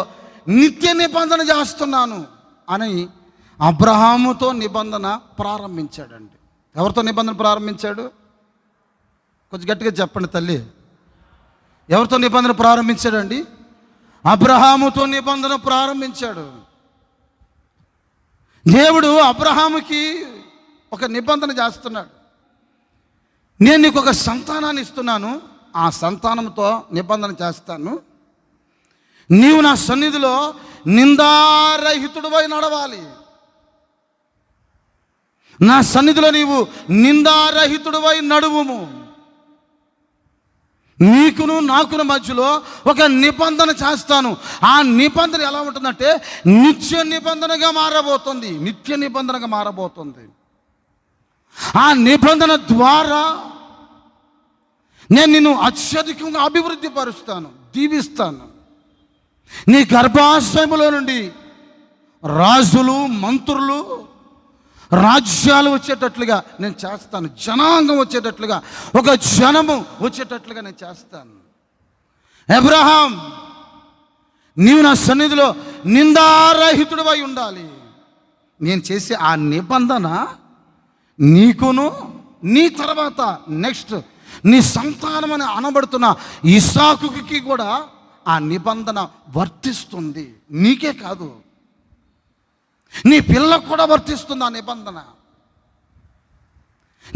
నిత్య నిబంధన చేస్తున్నాను అని అబ్రహాముతో నిబంధన ప్రారంభించాడండి. ఎవరితో నిబంధన ప్రారంభించాడు? కొంచెం గట్టిగా చెప్పండి తల్లి. ఎవరితో నిబంధన ప్రారంభించాడండి? అబ్రహాముతో నిబంధన ప్రారంభించాడు. దేవుడు అబ్రహాముకి ఒక నిబంధన చేస్తున్నాడు. నేను నీకు ఒక సంతానాన్ని ఇస్తున్నాను, ఆ సంతానంతో నిబంధన చేస్తాను. నీవు నా సన్నిధిలో నిందారహితుడివై నడవాలి. నా సన్నిధిలో నీవు నిందారహితుడివై నడువుము. నీకును నాకును మధ్యలో ఒక నిబంధన చేస్తాను. ఆ నిబంధన ఎలా ఉంటుందంటే నిత్య నిబంధనగా మారబోతుంది. ఆ నిబంధన ద్వారా నేను నిన్ను అత్యధికంగా అభివృద్ధి పరుస్తాను, దీవిస్తాను. నీ గర్భాశయములో నుండి రాజులు, మంత్రులు, రాజ్యాలు వచ్చేటట్లుగా నేను చేస్తాను. జనాంగం వచ్చేటట్లుగా, ఒక జనము వచ్చేటట్లుగా నేను చేస్తాను. అబ్రహాం, నీవు నా సన్నిధిలో నిందారహితుడివై ఉండాలి. నేను చేసే ఆ నిబంధన నీకును నీ తర్వాత నెక్స్ట్ నీ సంతానం అని అనబడుతున్న ఇస్సాకుకి కూడా ఆ నిబంధన వర్తిస్తుంది. నీకే కాదు, నీ పిల్లకు కూడా వర్తిస్తుంది ఆ నిబంధన.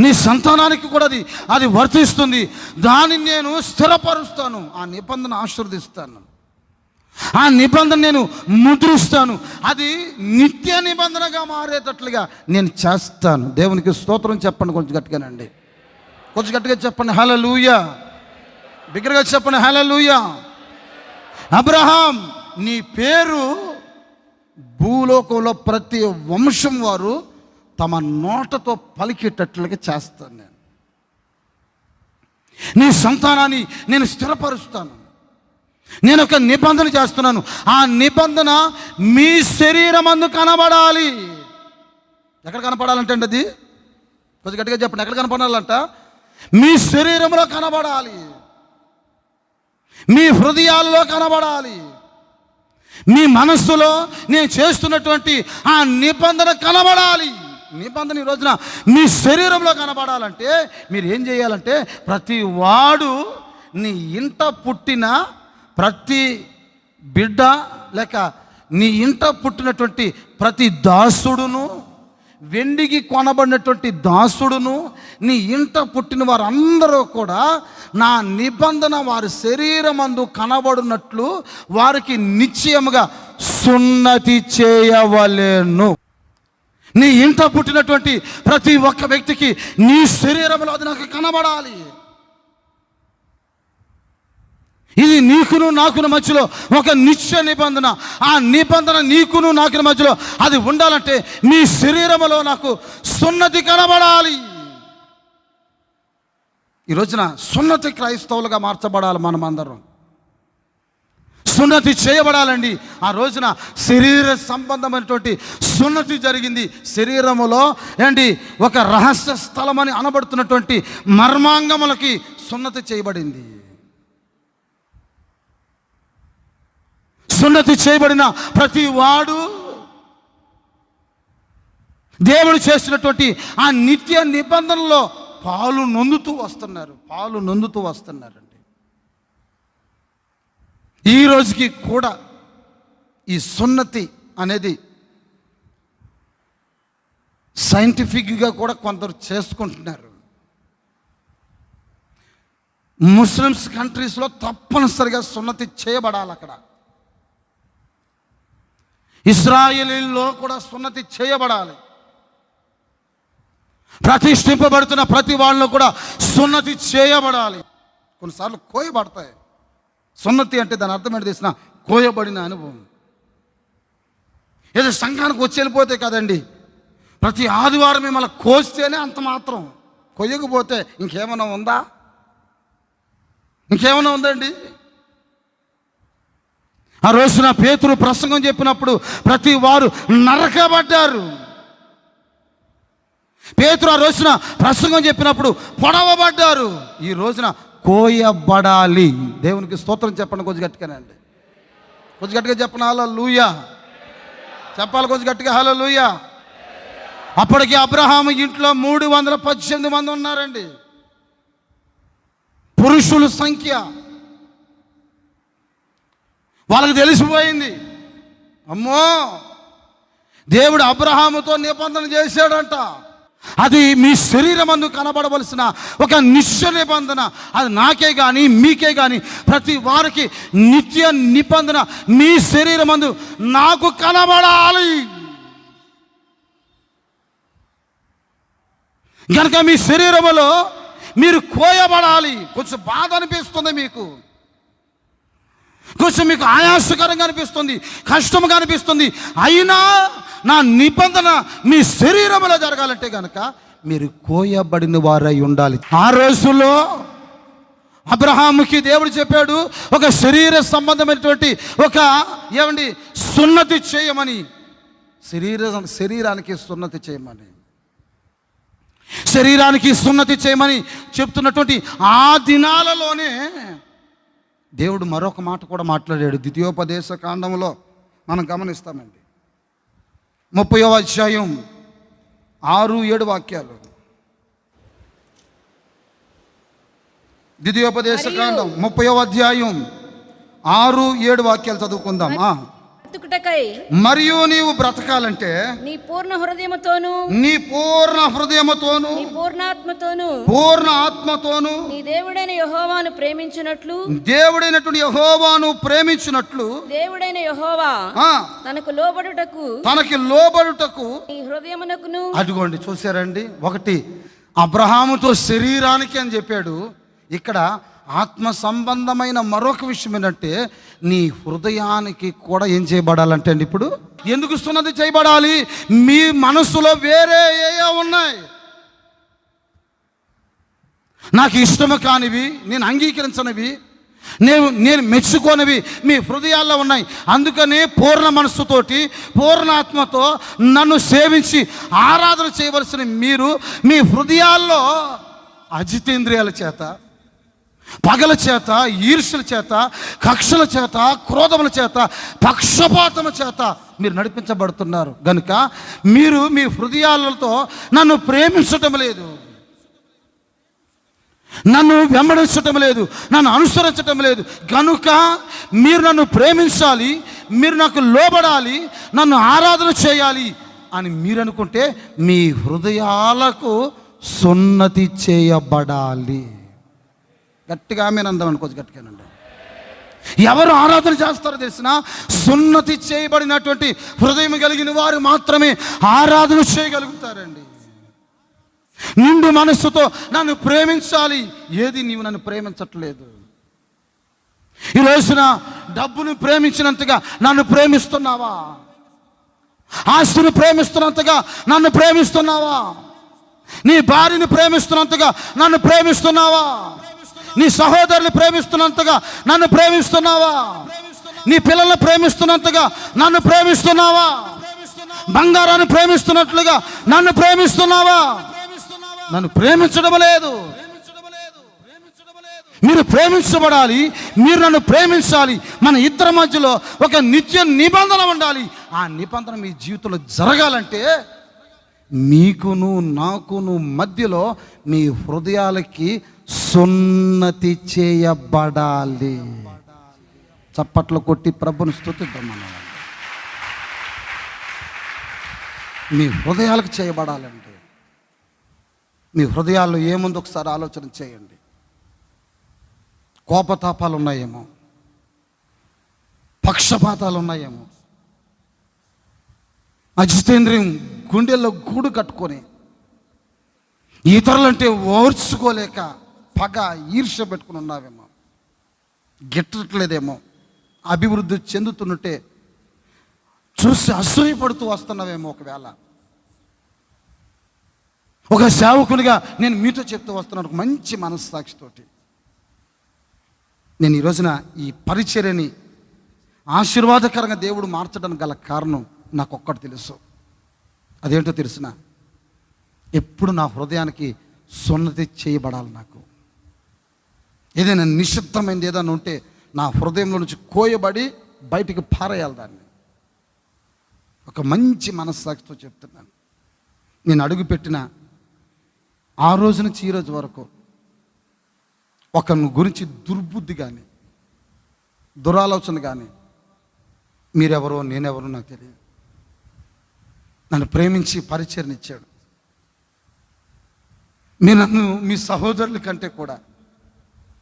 నీ సంతానానికి కూడా అది వర్తిస్తుంది. దానిని నేను స్థిరపరుస్తాను, ఆ నిబంధన ఆశీర్వదిస్తాను, ఆ నిబంధన నేను ముద్రిస్తాను. అది నిత్య నిబంధనగా మారేటట్లుగా నేను చేస్తాను. దేవునికి స్తోత్రం చెప్పండి కొంచెం గట్టిగానండి, కొంచెం గట్టిగా చెప్పండి హల్లెలూయా. బిగ్గరగా చెప్పండి హల్లెలూయా. అబ్రహాం, నీ పేరు భూలోకంలో ప్రతి వంశం వారు తమ నోటతో పలికేటట్లుగా చేస్తాను. నీ సంతానాన్ని నేను స్థిరపరుస్తాను. నేను ఒక నిబంధన చేస్తున్నాను. ఆ నిబంధన మీ శరీరమందు కనబడాలి. ఎక్కడ కనపడాలంటే అండి, అది కొంచెం గట్టిగా చెప్పండి. ఎక్కడ కనపడాలంట? మీ శరీరంలో కనబడాలి, మీ హృదయాల్లో కనబడాలి, మీ మనస్సులో నేను చేస్తున్నటువంటి ఆ నిబంధన కనబడాలి. నిబంధన ఈ రోజున మీ శరీరంలో కనబడాలంటే మీరు ఏం చేయాలంటే, ప్రతి వాడు నీ ఇంట పుట్టిన ప్రతి బిడ్డ లేక నీ ఇంట పుట్టినటువంటి ప్రతి దాసుడును, వెండికి కొనబడినటువంటి దాసుడును, నీ ఇంట పుట్టిన వారందరూ కూడా నా నిబంధన వారి శరీరమందు కనబడినట్లు వారికి నిశ్చయముగా సున్నతి చేయవలెను. నీ ఇంట పుట్టినటువంటి ప్రతి ఒక్క వ్యక్తికి నీ శరీరంలో అది నాకు కనబడాలి. ఇది నీకును నాకును మధ్యలో ఒక నిత్య నిబంధన. ఆ నిబంధన నీకును నాకును మధ్యలో అది ఉండాలంటే మీ శరీరంలో నాకు సున్నతి కనబడాలి. ఈ రోజున సున్నతి క్రైస్తవులుగా మార్చబడాలి. మనం అందరం సున్నతి చేయబడాలండి. ఆ రోజున శరీర సంబంధమైనటువంటి సున్నతి జరిగింది. శరీరములో ఏంటి ఒక రహస్య స్థలం అని అనబడుతున్నటువంటి మర్మాంగములకి సున్నతి చేయబడింది. సున్నతి చేయబడిన ప్రతి వాడు దేవుడు చేసినటువంటి ఆ నిత్య నిబంధనలో పాలు నొందుతూ వస్తున్నారండి. ఈ రోజుకి కూడా ఈ సున్నతి అనేది సైంటిఫిక్గా కూడా కొందరు చేసుకుంటున్నారు. ముస్లిమ్స్ కంట్రీస్లో తప్పనిసరిగా సున్నతి చేయబడాలి. అక్కడ ఇశ్రాయేలీల్లో కూడా సున్నతి చేయబడాలి. ప్రతిష్ఠింపబడుతున్న ప్రతి వాళ్ళను కూడా సున్నతి చేయబడాలి. కొన్నిసార్లు కోయబడతాయి. సున్నతి అంటే దాని అర్థం ఏంటి తెలిసిన? కోయబడిన అనుభవం. ఏదో సంఘానికి వచ్చి వెళ్ళిపోతే కదండి, ప్రతి ఆదివారం మళ్ళీ కోస్తేనే అంత మాత్రం. కొయ్యకపోతే ఇంకేమైనా ఉందా? ఇంకేమైనా ఉందండి? ఆ రోజున పేతురు ప్రసంగం చెప్పినప్పుడు ప్రతి వారు నరకబడ్డారు. పేతురు ఆ రోజున ప్రసంగం చెప్పినప్పుడు పొడవబడ్డారు. ఈ రోజున కోయబడాలి. దేవునికి స్తోత్రం చెప్పండి. కొంచెం గట్టిగానండి, కొంచెం గట్టిగా చెప్పండి. హల్లెలూయా చెప్పాలి. కొంచెం గట్టిగా హల్లెలూయా. అప్పటికి అబ్రహాము ఇంట్లో 318 మంది ఉన్నారండి. పురుషుల సంఖ్య వాళ్ళకి తెలిసిపోయింది. అమ్మో, దేవుడు అబ్రహాముతో నిబంధన చేశాడంట. అది మీ శరీరమందు కనబడవలసిన ఒక నిత్య నిబంధన. అది నాకే కానీ మీకే కానీ ప్రతి వారికి నిత్య నిబంధన మీ శరీరమందు నాకు కనబడాలి. కనుక మీ శరీరములో మీరు కోయబడాలి. కొంచెం బాధ అనిపిస్తుంది మీకు, కొంచెం మీకు ఆయాసకరంగా అనిపిస్తుంది, కష్టంగా అనిపిస్తుంది. అయినా నా నిబంధన మీ శరీరంలో జరగాలంటే కనుక మీరు కోయబడిన వారై ఉండాలి. ఆ రోజుల్లో అబ్రహాముకి దేవుడు చెప్పాడు ఒక శరీర సంబంధమైనటువంటి ఒక సున్నతి చేయమని. శరీరానికి సున్నతి చేయమని, శరీరానికి సున్నతి చేయమని చెప్తున్నటువంటి ఆ దినాలలోనే దేవుడు మరొక మాట కూడా మాట్లాడాడు. ద్వితీయోపదేశ కాండంలో మనం గమనిస్తామండి. 30వ అధ్యాయం 6-7 వాక్యాలు. ద్వితీయోపదేశ కాండం 30వ అధ్యాయం 6-7 వాక్యాలు చదువుకుందాం. మరియు నీవు బ్రతకాలంటే నీ పూర్ణ హృదయముతోను, నీ పూర్ణ హృదయముతోను, నీ పూర్ణ ఆత్మతోను, పూర్ణ ఆత్మతోను నీ దేవుడైన యెహోవాను ప్రేమించునట్లు, దేవుడైనటువంటి యెహోవాను ప్రేమించునట్లు, దేవుడైన యెహోవా తనకు లోబడుటకు నీ హృదయమునకును. అదిగోండి, చూసారండి. ఒకటి అబ్రహాముతో శరీరానికి అని చెప్పాడు, ఇక్కడ ఆత్మ సంబంధమైన మరొక విషయం ఏంటంటే నీ హృదయానికి కూడా ఏం చేయబడాలంటే అండి, ఇప్పుడు ఎందుకు సున్నతి చేయబడాలి? మీ మనసులో వేరే ఏయో ఉన్నాయి, నాకు ఇష్టము కానివి, నేను అంగీకరించనివి, నేను మెచ్చుకోనివి మీ హృదయాల్లో ఉన్నాయి. అందుకనే పూర్ణ మనస్సుతోటి పూర్ణాత్మతో నన్ను సేవించి ఆరాధన చేయవలసిన మీరు మీ హృదయాల్లో అజితేంద్రియాల చేత, పగల చేత, ఈర్ష్యల చేత, కక్షల చేత, క్రోధముల చేత, పక్షపాతముల చేత మీరు నడిపించబడుతున్నారు. గనుక మీరు మీ హృదయాలతో నన్ను ప్రేమించటం లేదు, నన్ను వెంబడించటం లేదు, నన్ను అనుసరించటం లేదు. కనుక మీరు నన్ను ప్రేమించాలి, మీరు నాకు లోబడాలి, నన్ను ఆరాధన చేయాలి అని మీరు అనుకుంటే మీ హృదయాలకు సున్నతి చేయబడాలి. గట్టిగా ఆమె అందాం అనుకోవచ్చు, గట్టిగానండి. ఎవరు ఆరాధన చేస్తారో తెలిసిన సున్నతి చేయబడినటువంటి హృదయం కలిగిన వారు మాత్రమే ఆరాధన చేయగలుగుతారండి. నిండు మనస్సుతో నన్ను ప్రేమించాలి. ఏది నీవు నన్ను ప్రేమించట్లేదు? ఈ రోజున డబ్బును ప్రేమించినంతగా నన్ను ప్రేమిస్తున్నావా? ఆస్తిని ప్రేమిస్తున్నంతగా నన్ను ప్రేమిస్తున్నావా? నీ భార్యని ప్రేమిస్తున్నంతగా నన్ను ప్రేమిస్తున్నావా? నీ సహోదరుని ప్రేమిస్తున్నంతగా నన్ను ప్రేమిస్తున్నావా? నీ పిల్లల్ని ప్రేమిస్తున్నంతగా నన్ను ప్రేమిస్తున్నావా? బంగారాన్ని ప్రేమిస్తున్నట్లుగా నన్ను ప్రేమిస్తున్నావా? నన్ను ప్రేమించడం లేదు. మీరు ప్రేమించబడాలి, మీరు నన్ను ప్రేమించాలి. మన ఇద్దరి మధ్యలో ఒక నిత్య నిబంధన ఉండాలి. ఆ నిబంధన మీ జీవితంలో జరగాలంటే మీకును నాకును మధ్యలో మీ హృదయాలకి సున్నతి చేయబడాలి. చప్పట్లు కొట్టి ప్రభుని స్తుతిద్దాం. మనం మీ హృదయాలకు చేయబడాలండి. మీ హృదయాల్లో ఏముందో ఒకసారి ఆలోచన చేయండి. కోపతాపాలు ఉన్నాయేమో, పక్షపాతాలు ఉన్నాయేమో, అజితేంద్రియం గుండెల్లో గూడు కట్టుకొని ఇతరులంటే ఓర్చుకోలేక పగ ఈర్ష్య పెట్టుకుని ఉన్నావేమో, గిట్టట్లేదేమో, అభివృద్ధి చెందుతున్నట్టే చూసి అసూయపడుతూ వస్తున్నావేమో. ఒకవేళ ఒక సేవకునిగా నేను మీతో చెప్తూ వస్తున్నాను, ఒక మంచి మనస్సాక్షితోటి. నేను ఈ రోజున ఈ పరిచర్యని ఆశీర్వాదకరంగా దేవుడు మార్చడానికి గల కారణం నాకు ఒక్కటి తెలుసు. అదేంటో తెలుసిన, ఎప్పుడు నా హృదయానికి సున్నతి చేయబడాలి. నాకు ఏదైనా నిశ్శబ్దమైనది ఏదైనా ఉంటే నా హృదయంలో నుంచి కోయబడి బయటికి పారేయాలి దాన్ని. ఒక మంచి మనస్సాక్షితో చెప్తున్నాను. నేను అడుగుపెట్టిన ఆ రోజు నుంచి ఈ రోజు వరకు ఒకరి గురించి దుర్బుద్ధి కానీ దురాలోచన కానీ, మీరెవరో నేనెవరో నాకు తెలియదు. నన్ను ప్రేమించి పరిచర్నిచ్చాడు. మీరు నన్ను మీ సహోదరుల కంటే కూడా,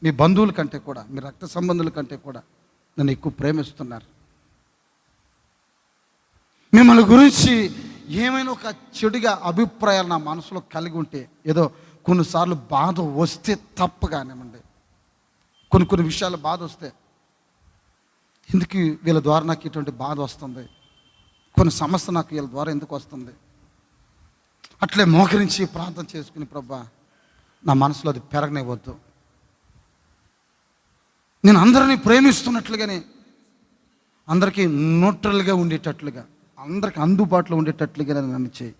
మీ బంధువుల కంటే కూడా, మీ రక్త సంబంధుల కంటే కూడా నన్ను ఎక్కువ ప్రేమిస్తున్నారు. మిమ్మల్ని గురించి ఏమైనా ఒక చెడుగా అభిప్రాయాలు నా మనసులో కలిగి ఉంటే, ఏదో కొన్నిసార్లు బాధ వస్తే తప్పగానేమండి, కొన్ని విషయాలు బాధ వస్తే, ఎందుకు వీళ్ళ ద్వారా నాకు ఇటువంటి బాధ వస్తుంది, కొన్ని సమస్య నాకు వీళ్ళ ద్వారా ఎందుకు వస్తుంది, అట్లే మోకరించి ప్రార్థన చేసుకుని, ప్రభా నా మనసులో అది పెరగనివ్వద్దు, నేను అందరినీ ప్రేమిస్తున్నట్లుగానే అందరికీ న్యూట్రల్గా ఉండేటట్లుగా, అందరికి అందుబాటులో ఉండేటట్లుగా నన్ను చేయి.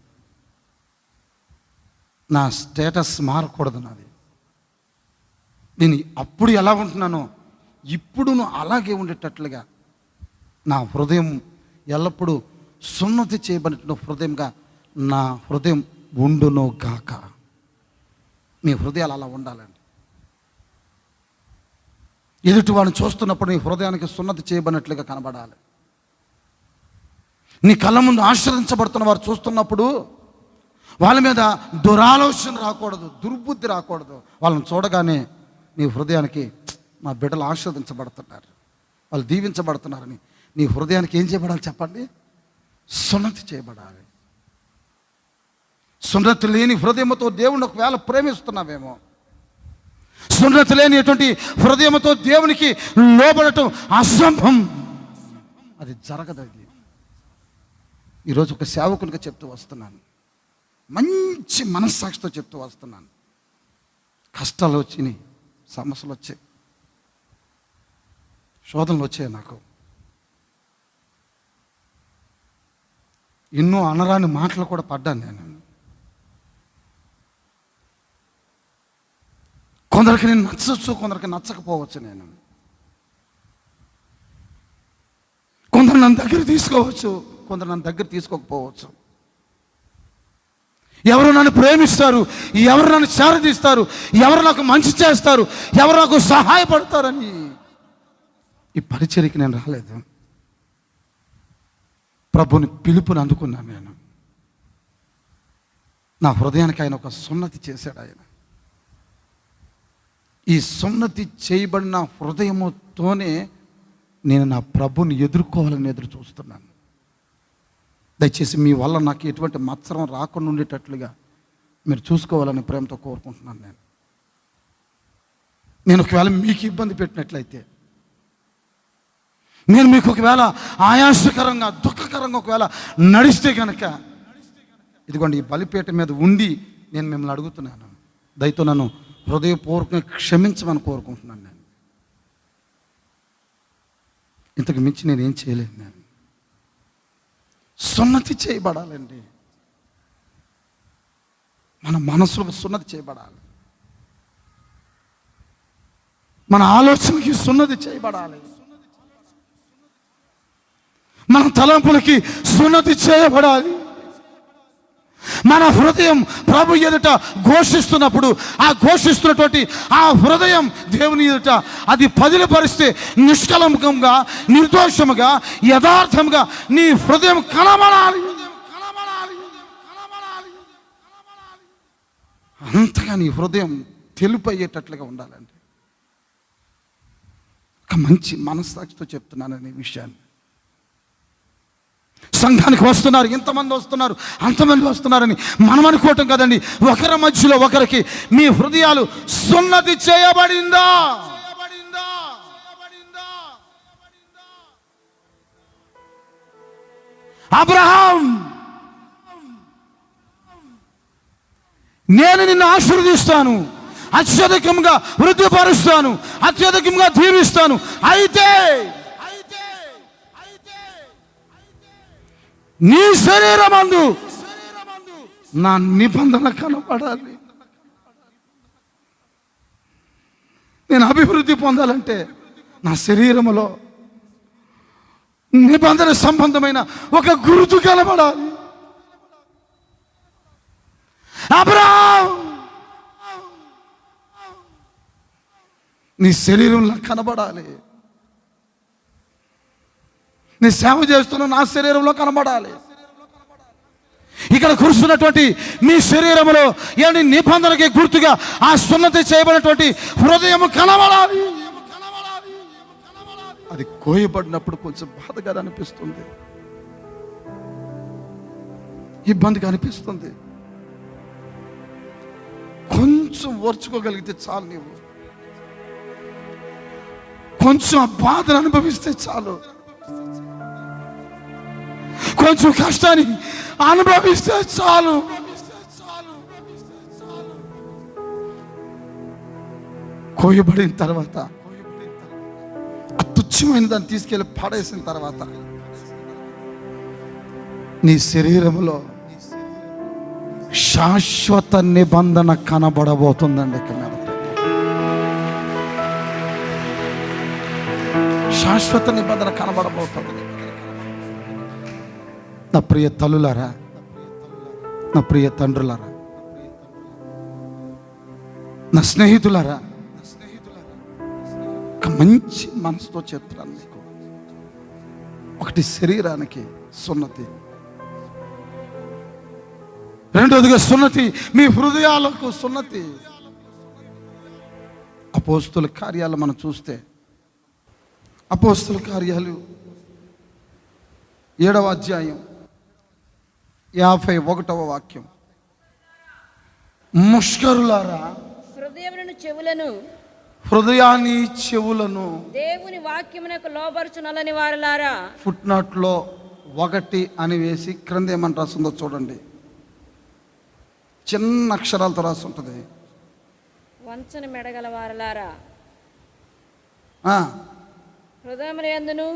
నా స్టేటస్ మారకూడదు. నాది నేను అప్పుడు ఎలా ఉంటున్నానో ఇప్పుడును అలాగే ఉండేటట్లుగా నా హృదయం ఎల్లప్పుడూ సున్నతి చేయబడిన హృదయంగా నా హృదయం ఉండును గాక. మీ హృదయాలు అలా ఉండాలండి. ఎదుటి వాడిని చూస్తున్నప్పుడు నీ హృదయానికి సున్నతి చేయబడినట్లుగా కనబడాలి. నీ కళ్ళ ముందు ఆశ్రయించబడుతున్న వారు చూస్తున్నప్పుడు వాళ్ళ మీద దురాలోచన రాకూడదు, దుర్బుద్ధి రాకూడదు. వాళ్ళని చూడగానే నీ హృదయానికి మా బిడ్డలు ఆశీర్వదించబడుతున్నారు, వాళ్ళు దీవించబడుతున్నారని నీ హృదయానికి ఏం చేయబడాలి చెప్పండి? సున్నతి చేయబడాలి. సున్నతి లేని హృదయంతో దేవుణ్ణి ఒకవేళ ప్రేమిస్తున్నావేమో, సున్నతి లేనిటువంటి హృదయంతో దేవునికి లోబడటం అసంభవం. అది జరగదు. అది ఈరోజు ఒక సేవకునిగా చెప్తూ వస్తున్నాను, మంచి మనస్సాక్షితో చెప్తూ వస్తున్నాను. కష్టాలు వచ్చినాయి, సమస్యలు వచ్చాయి, శోధనలు వచ్చాయి. నాకు ఎన్నో అనరాని మాటలు కూడా పడ్డాను నేను. కొందరికి నేను నచ్చవచ్చు, కొందరికి నచ్చకపోవచ్చు. నేను కొందరు నన్ను దగ్గర తీసుకోవచ్చు, కొందరు నన్ను దగ్గర తీసుకోకపోవచ్చు. ఎవరు నన్ను ప్రేమిస్తారు, ఎవరు నన్ను చేరదీస్తారు, ఎవరు నాకు మంచి చేస్తారు, ఎవరు నాకు సహాయపడతారని ఈ పరిచర్యకి నేను రాలేదు. ప్రభుని పిలుపుని అందుకున్నాను నేను. నా హృదయానికి ఆయన ఒక సున్నతి చేశాడు. ఆయన ఈ సున్నతి చేయబడిన హృదయముతోనే నేను నా ప్రభుని ఎదుర్కోవాలని ఎదురు చూస్తున్నాను. దయచేసి మీ వల్ల నాకు ఎటువంటి మత్సరం రాకుండా ఉండేటట్లుగా మీరు చూసుకోవాలని ప్రేమతో కోరుకుంటున్నాను. నేను ఒకవేళ మీకు ఇబ్బంది పెట్టినట్లయితే, నేను మీకు ఒకవేళ ఆయాసకరంగా దుఃఖకరంగా ఒకవేళ నడిస్తే కనుక, ఇదిగోండి ఈ బలిపీఠ మీద ఉండి నేను మిమ్మల్ని అడుగుతున్నాను, దయతో నన్ను హృదయపూర్వకంగా క్షమించమని కోరుకుంటున్నాను. నేను ఇంతకు మించి నేనేం చేయలేను. నేను సున్నతి చేయబడాలండి. మన మనసులకు సున్నతి చేయబడాలి, మన ఆలోచనకి సున్నతి చేయబడాలి, మన తలంపులకి సున్నతి చేయబడాలి. మన హృదయం ప్రభు ఎదుట ఘోషిస్తున్నప్పుడు ఆ ఘోషిస్తున్నటువంటి ఆ హృదయం దేవుని ఎదుట అది పదిలపరిస్తే నిష్కలంకంగా, నిర్దోషముగా, యథార్థంగా నీ హృదయం కనబడాలి. అంతగా నీ హృదయం తెలుపు అయ్యేటట్లుగా ఉండాలండి. ఒక మంచి మనస్సాక్షితో చెప్తున్నానని విషయాన్ని. సంఘానికి వస్తున్నారు, ఇంతమంది వస్తున్నారు, అంతమంది వస్తున్నారని మనం అనుకోవటం కదండి. ఒకరి మధ్యలో ఒకరికి మీ హృదయాలు సున్నతి చేయబడిందా? అబ్రహాం, నేను నిన్ను ఆశీర్వదిస్తాను, అత్యధికంగా వృద్ధిపరుస్తాను, అత్యధికంగా దీవిస్తాను. అయితే నీ శరీరమందు నా నిబంధన కనపడాలి. నేను అభివృద్ధి పొందాలంటే నా శరీరములో నిబంధన సంబంధమైన ఒక గుర్తు కనబడాలి. అబ్రహాం, నీ శరీరంలో కనబడాలి. నీ సేవ చేస్తున్న నా శరీరంలో కనబడాలి. ఇక్కడ కూర్చున్నటువంటి మీ శరీరంలో ఏమి నిబంధనకి గుర్తుగా ఆ సున్నతి చేయబడినటువంటి హృదయం కనబడాలి. అది కోయబడినప్పుడు కొంచెం బాధగా అనిపిస్తుంది, ఇబ్బందిగా అనిపిస్తుంది. కొంచెం ఓర్చుకోగలిగితే చాలు. నీవు కొంచెం ఆ బాధను అనుభవిస్తే చాలు, కొంచెం కష్టాన్ని అనుభవిస్తే చాలు. కోయబడిన తర్వాత, అతుచ్చమైన దాన్ని తీసుకెళ్ళి పాడేసిన తర్వాత నీ శరీరంలో శాశ్వత నిబంధన కనబడబోతుందండి. ఇక్కడ శాశ్వత నిబంధన కనబడబోతుంది. నా ప్రియ తల్లులారా, నా ప్రియ తండ్రులారా, నా స్నేహితులారా, ఒక మంచి మనసుతో చెప్తున్నాను మీకు. ఒకటి శరీరానికి సున్నతి, రెండోదిగా సున్నతి మీ హృదయాలకు సున్నతి. అపోస్తుల కార్యాలు మనం చూస్తే, అపోస్తుల కార్యాలు 7వ అధ్యాయం 51వ వాక్యం. ముష్కరులారా, హృదయాన్ని చెవులను దేవుని వాక్యమునకు లోబరుచునలని వారలారా. ఫుట్ నోట్లో 1 అని వేసి క్రింద ఏమని రాస్తుందో చూడండి. చిన్న అక్షరాలతో రాసి ఉంటుంది. వంచన మెడగల వారలారా, హృదయముల యందును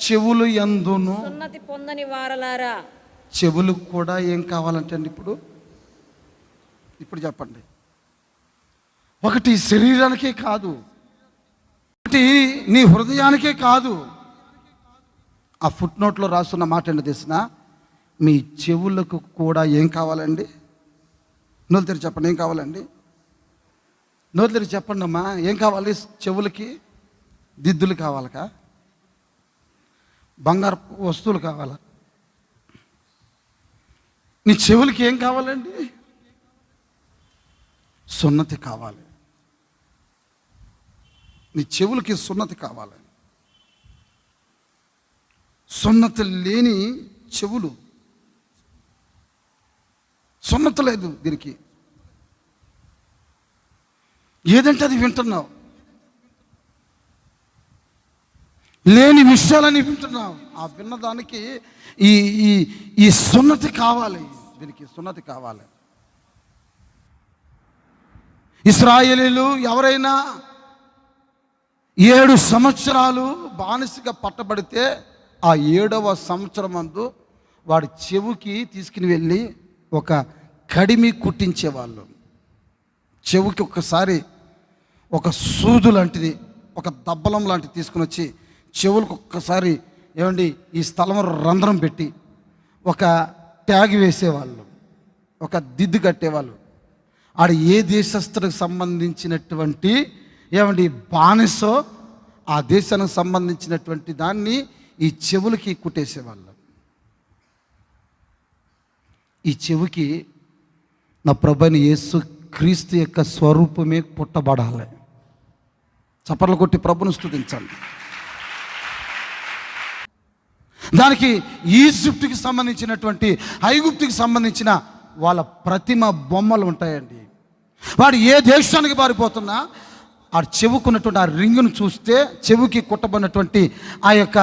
చెవుల యందును సున్నతి పొందని వారలారా. చెవులకు కూడా ఏం కావాలంటే అండి, ఇప్పుడు చెప్పండి. ఒకటి శరీరానికే కాదు, ఒకటి నీ హృదయానికే కాదు. ఆ ఫుట్ నోట్లో రాస్తున్న మాట ఏంటో తెలిసిన, మీ చెవులకు కూడా ఏం కావాలండి? నోరు తెరిచి చెప్పండి, ఏం కావాలండి? నోరు తెరిచి చెప్పండి అమ్మా, ఏం కావాలి? చెవులకి దిద్దులు కావాలకా? బంగారు వస్తువులు కావాలా? నీ చెవులకి ఏం కావాలండి? సున్నతి కావాలి. నీ చెవులకి సున్నతి కావాలి. సున్నతి లేని చెవులు, సున్నతి లేదు దీనికి. ఏదంటే అది వింటున్నావు, లేని విషయాలని వింటున్నావు. ఆ విన్నదానికి ఈ ఈ ఈ సున్నతి కావాలి. దీనికి సున్నతి కావాలి. ఇశ్రాయేలీలు ఎవరైనా 7 సంవత్సరాలు బానిసగా పట్టబడితే ఆ 7వ సంవత్సరం అందు వాడి చెవుకి తీసుకుని వెళ్ళి ఒక కడిమి కుట్టించేవాళ్ళు. చెవుకి ఒక్కసారి ఒక సూదు లాంటిది, ఒక దబ్బలం లాంటిది తీసుకుని వచ్చి చెవులకు ఒక్కసారి ఏమండి ఈ స్థలం రంధ్రం పెట్టి ఒక ట్యాగ్ వేసేవాళ్ళు, ఒక దిద్దు కట్టేవాళ్ళు. ఆడ ఏ దేశస్తులకు సంబంధించినటువంటి ఏమండి బానిసో ఆ దేశానికి సంబంధించినటువంటి దాన్ని ఈ చెవులకి కుట్టేసేవాళ్ళు. ఈ చెవికి నా ప్రభువైన యేసు క్రీస్తు యొక్క స్వరూపమే పుట్టబడాలి. చప్పట్లు కొట్టి ప్రభును స్తుతించండి. దానికి ఈజిప్టుకి సంబంధించినటువంటి, ఐగుప్తుకి సంబంధించిన వాళ్ళ ప్రతిమ బొమ్మలు ఉంటాయండి. వాడు ఏ దేశానికి పారిపోతున్నా ఆ చెవుకున్నటువంటి ఆ రింగును చూస్తే, చెవుకి కుట్టబడినటువంటి ఆ యొక్క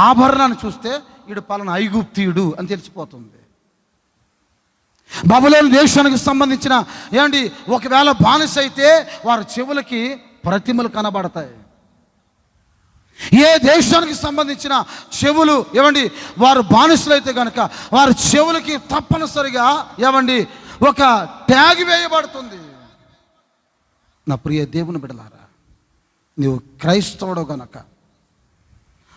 ఆభరణాన్ని చూస్తే వీడు పలానా ఐగుప్తీయుడు అని తెలిసిపోతుంది. బబులోను దేశానికి సంబంధించిన ఏమండి ఒకవేళ బానిస అయితే వారి చెవులకి ప్రతిమలు కనబడతాయి. ఏ దేశానికి సంబంధించిన చెవులు ఏమండి వారు బానిసలైతే కనుక వారి చెవులకి తప్పనిసరిగా ఏమండి ఒక ట్యాగ్ వేయబడుతుంది. నా ప్రియ దేవుని బిడ్డలారా, నీవు క్రైస్తవుడు గనక,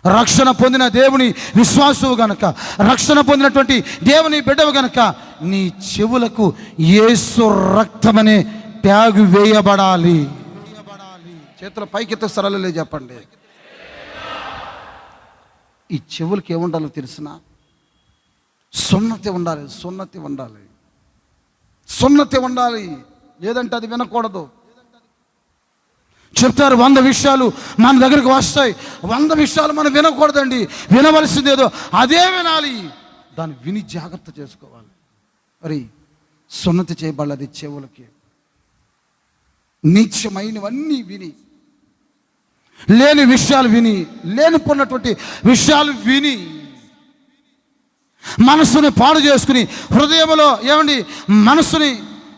రక్షణ పొందిన దేవుని విశ్వాసువు గనక, రక్షణ పొందినటువంటి దేవుని బిడ్డవు గనక నీ చెవులకు యేసు రక్తమనే ట్యాగ్ వేయబడాలి. చేతుల పైకెత్త సరళలే చెప్పండి. ఈ చెవులకి ఏముండాలో తెలిసిన, సున్నతి ఉండాలి. సున్నతి ఉండాలి. సున్నతి ఉండాలి. లేదంటే అది వినకూడదు. చెప్తారు 100 విషయాలు మన దగ్గరికి వస్తాయి, 100 విషయాలు మనం వినకూడదండి. వినవలసిందేదో అదే వినాలి. దాన్ని విని జాగ్రత్త చేసుకోవాలి. మరి సున్నతి చేయబడాలి చెవులకి. నీచమైనవన్నీ విని, లేని విషయాలు విని, లేనిపోయినటువంటి విషయాలు విని మనసుని పాడు చేసుకుని, హృదయంలో ఏమండి మనసుని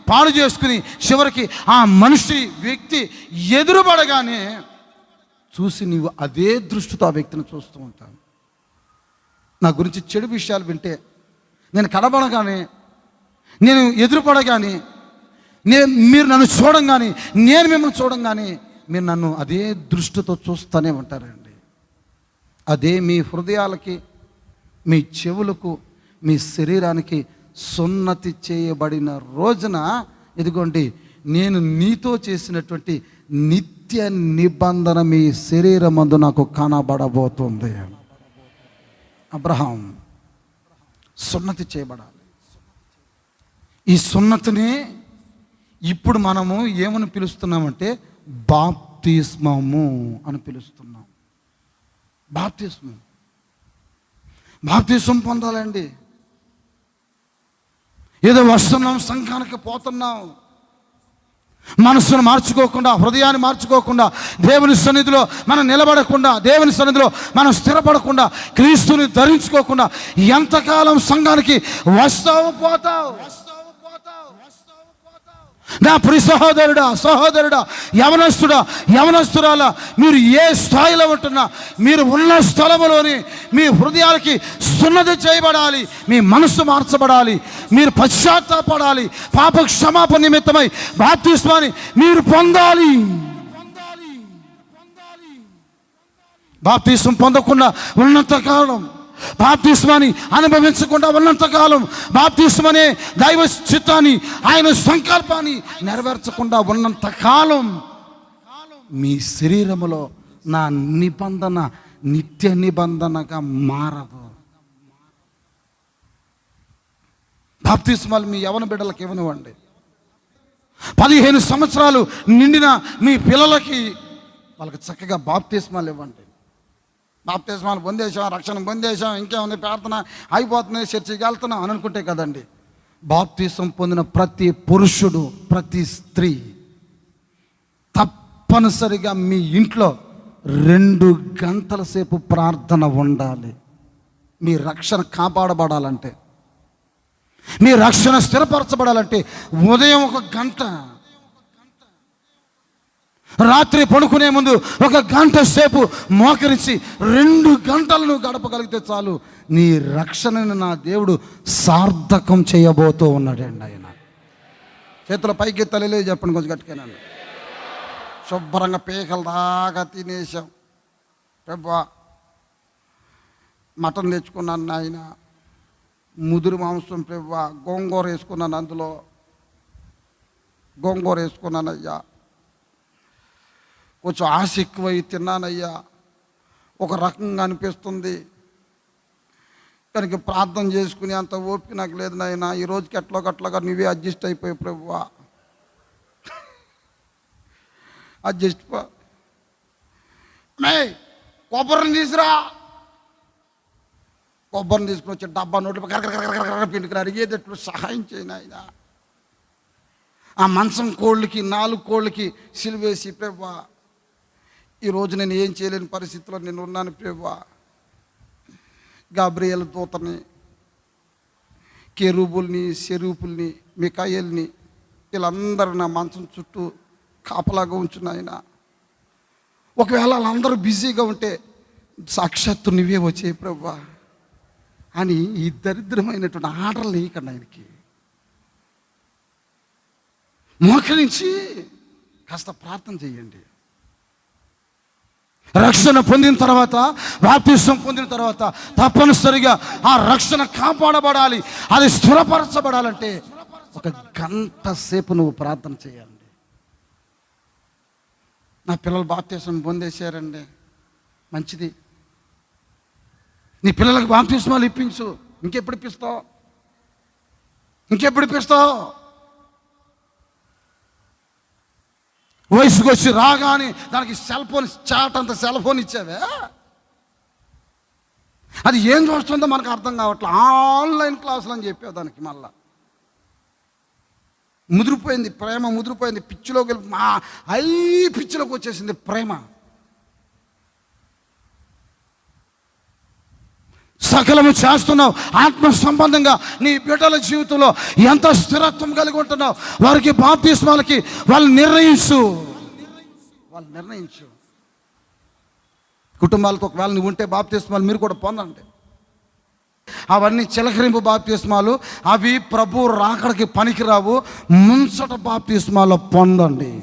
పాడు చేసుకుని చివరికి ఆ మనిషి వ్యక్తి ఎదురుపడగానే చూసి నీవు అదే దృష్టితో ఆ వ్యక్తిని చూస్తూ ఉంటాను. నా గురించి చెడు విషయాలు వింటే, నేను కనబడగానే, నేను ఎదురుపడగానే, మీరు నన్ను చూడంగానే, నేను మిమ్మల్ని చూడంగానే మీరు నన్ను అదే దృష్టితో చూస్తూనే ఉంటారండి. అదే మీ హృదయాలకి, మీ చెవులకు, మీ శరీరానికి సున్నతి చేయబడిన రోజున ఇదిగోండి నేను నీతో చేసినటువంటి నిత్య నిబంధన మీ శరీరమందు నాకు కనబడబోతుంది. అబ్రహాం సున్నతి చేయబడాలి. ఈ సున్నతిని ఇప్పుడు మనము ఏమని పిలుస్తున్నామంటే బాప్తిస్మము అని పిలుస్తున్నాం. బాప్తిస్మం పొందాలండి. ఏదో వస్తున్నాం, సంఘానికి పోతున్నాం, మనస్సును మార్చుకోకుండా, హృదయాన్ని మార్చుకోకుండా, దేవుని సన్నిధిలో మనం నిలబడకుండా, దేవుని సన్నిధిలో మనం స్థిరపడకుండా, క్రీస్తుని ధరించుకోకుండా ఎంతకాలం సంఘానికి వస్తావు పోతావు? నా ప్రియ సహోదరుడా, సహోదరుడా, యవనస్తుడా, యవనస్తురాలా, మీరు ఏ స్థాయిలో ఉంటున్నా మీరు ఉన్న స్థలములోని మీ హృదయాలకి సున్నతి చేయబడాలి, మీ మనస్సు మార్చబడాలి, మీరు పశ్చాత్తాపడాలి, పాప క్షమాపణ నిమిత్తమై బాప్తిస్మాని మీరు పొందాలి. బాప్తిస్మం పొందకుండా ఉన్నంతకాలం, బాప్తిస్మాని అనుభవించకుండా ఉన్నంతకాలం, బాప్తిస్మనే దైవ చిత్తాన్ని, ఆయన సంకల్పాన్ని నెరవేర్చకుండా ఉన్నంతకాలం మీ శరీరములో నా నిబంధన నిత్య నిబంధనగా మారదు. బాప్తిస్మాలు మీ యవన బిడ్డలకు ఇవ్వనివ్వండి. 15 సంవత్సరాలు నిండిన మీ పిల్లలకి వాళ్ళకి చక్కగా బాప్తిస్మాలు ఇవ్వండి. బాప్తిస్మాలు పొందేశాం, రక్షణ పొందేశాం, ఇంకేముంది ప్రార్థన అయిపోతుంది, చర్చికి వెళ్తున్నాం అని అనుకుంటే కదండి. బాప్తిసం పొందిన ప్రతి పురుషుడు, ప్రతి స్త్రీ తప్పనిసరిగా మీ ఇంట్లో 2 గంటల సేపు ప్రార్థన ఉండాలి. మీ రక్షణ కాపాడబడాలంటే, మీ రక్షణ స్థిరపరచబడాలంటే ఉదయం 1 గంట, రాత్రి పడుకునే ముందు 1 గంట సేపు మోకరించి 2 గంటలు నువ్వు గడపగలిగితే చాలు, నీ రక్షణని నా దేవుడు సార్థకం చేయబోతూ ఉన్నాడండి. ఆయన చేతుల పైకి తల్లి చెప్పండి, కొంచెం గట్టిగానండి. శుభ్రంగా పీకల దాకా తినేసాం. ప్రభా మటన్ తెచ్చుకున్నాను ఆయన, ముదురు మాంసం ప్రభా, గోంగూర వేసుకున్నాను, అందులో గోంగూర వేసుకున్నానయ్యా, కొంచెం ఆశ ఎక్కువై తిన్నానయ్యా, ఒక రకంగా అనిపిస్తుంది, కనుక ప్రార్థన చేసుకుని అంత ఓపిక నాకు లేదు నాయన, ఈ రోజుకి ఎట్లాగట్లాగా నువ్వే అడ్జస్ట్ అయిపోయి ప్రభువా, అడ్జస్ట్ కొబ్బరిని తీసుకురా, కొబ్బరిని తీసుకుని వచ్చి డబ్బా నోట్లు పిండుకుని అడిగేటట్లు సహాయం చేయను ఆయన. ఆ మంచం కోళ్ళకి 4 కోళ్ళకి సిలువేసి ప్రభువా, ఈరోజు నేను ఏం చేయలేని పరిస్థితిలో నేను ఉన్నాను ప్రభువా. గాబ్రియేలు దూతని, కెరూబుల్ని, సెరూపుల్ని, మికాయేల్ని వీళ్ళందరూ నా మంచం చుట్టూ కాపలాగా ఉంచున్నాయన. ఒకవేళ వాళ్ళందరూ బిజీగా ఉంటే సాక్షాత్తు నువ్వే వచ్చే ప్రభువా అని ఈ దరిద్రమైనటువంటి ఆర్డర్లు వేయకండి. ఆయనకి మోకరించి కాస్త ప్రార్థన చేయండి. రక్షణ పొందిన తర్వాత, బాప్తిసం పొందిన తర్వాత తప్పనిసరిగా ఆ రక్షణ కాపాడబడాలి, అది స్థిరపరచబడాలంటే 1 గంట సేపు నువ్వు ప్రార్థన చేయాలి. నా పిల్లలు బాప్తిసం పొందేశారండి, మంచిది, నీ పిల్లలకు బాప్తిస్మాలు ఇప్పించు. ఇంకెప్పుడు ఇప్పిస్తావు? వయసుకు వచ్చి రాగానే దానికి సెల్ ఫోన్, చాట్ అంత సెల్ ఫోన్ ఇచ్చావే, అది ఏం చూస్తుందో మనకు అర్థం కావట్లేదు. ఆన్లైన్ క్లాసులు అని చెప్పావు దానికి, మళ్ళా ముదిరిపోయింది ప్రేమ, ముదిరిపోయింది, పిచ్చిలోకి పిచ్చిలోకి వచ్చేసింది ప్రేమ. సకలము చేస్తున్నావు ఆత్మ సంబంధంగా, నీ బిడ్డల జీవితంలో ఎంత స్థిరత్వం కలిగి ఉంటున్నావు, వారికి బాప్తిస్మాలకి వాళ్ళు నిర్ణయించు. కుటుంబాలతో ఒకవేళ నువ్వు ఉంటే బాప్తిస్మాలు మీరు కూడా పొందండి. అవన్నీ చిలకరింపు బాప్తిస్మాలు, అవి ప్రభు రాకడికి పనికిరావు. ముంచట బాప్తిస్మాలు పొందండి.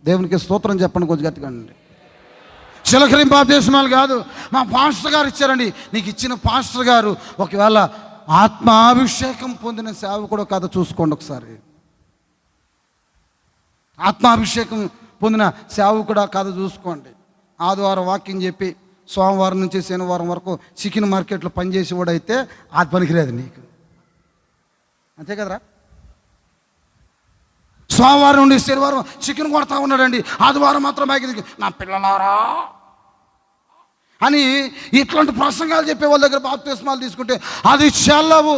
దేవునికి స్తోత్రం చెప్పండి కొంచెం గట్టిగా అండి. చిలకరింపు బాప్తిస్మాలు కాదు, మా పాస్టర్ గారు ఇచ్చారండి. నీకు ఇచ్చిన పాస్టర్ గారు ఒకవేళ ఆత్మాభిషేకం పొందిన సేవకుడు కాదు చూసుకోండి ఒకసారి. ఆత్మాభిషేకం పొందిన సేవకుడా కాదు చూసుకోండి. ఆదివారం వాక్యం చెప్పి సోమవారం నుంచి శనివారం వరకు చికెన్ మార్కెట్లో పనిచేసేవాడైతే అది పనికిరాదు నీకు, అంతే కదరా. సోమవారం నుండి శనివారం చికెన్ కొడతా ఉన్నాడండి, ఆదివారం మాత్రం బాగా నా పిల్లలారా అని ఇట్లాంటి ప్రసంగాలు చెప్పే వాళ్ళ దగ్గర బాప్తిస్మాలు తీసుకుంటే అది చెల్లవు.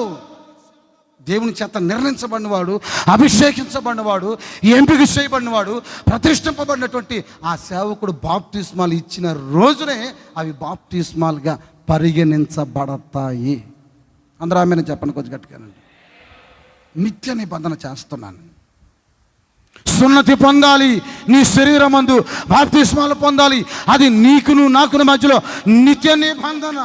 దేవుని చేత నిర్ణయించబడినవాడు, అభిషేకించబడినవాడు, ఎంపిక చేయబడినవాడు, ప్రతిష్ఠింపబడినటువంటి ఆ సేవకుడు బాప్తిస్మాలు ఇచ్చిన రోజునే అవి బాప్తిస్మాలుగా పరిగణించబడతాయి. అందరూ ఆమెను చెప్పండి కొంచెం గట్టిగానండి. నిత్య నిబంధన చేస్తున్నాను. సున్నతి పొందాలి, నీ శరీరమందు బాప్తిస్మాలు పొందాలి. అది నీకును నాకును మధ్యలో నిత్య నిబంధన.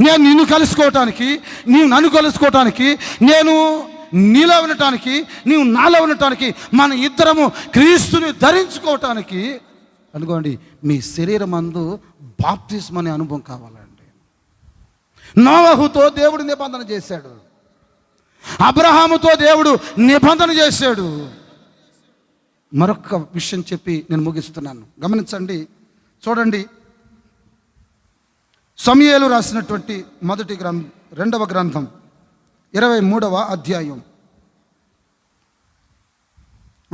నేను నిన్ను కలుసుకోవటానికి, నీవు నన్ను కలుసుకోవటానికి, నేను నీలో ఉండటానికి, నీవు నాలో ఉండటానికి, మన ఇద్దరము క్రీస్తుని ధరించుకోవటానికి అనుకోండి మీ శరీరమందు బాప్తిస్మ అనే అనుభవం కావాలండి. నోవహుతో దేవుడు నిబంధన చేశాడు, అబ్రహాముతో దేవుడు నిబంధన చేశాడు. మరొక విషయం చెప్పి నేను ముగిస్తున్నాను, గమనించండి. చూడండి, సమూయేలు రాసినటువంటి మొదటి రెండవ గ్రంథం 23వ అధ్యాయం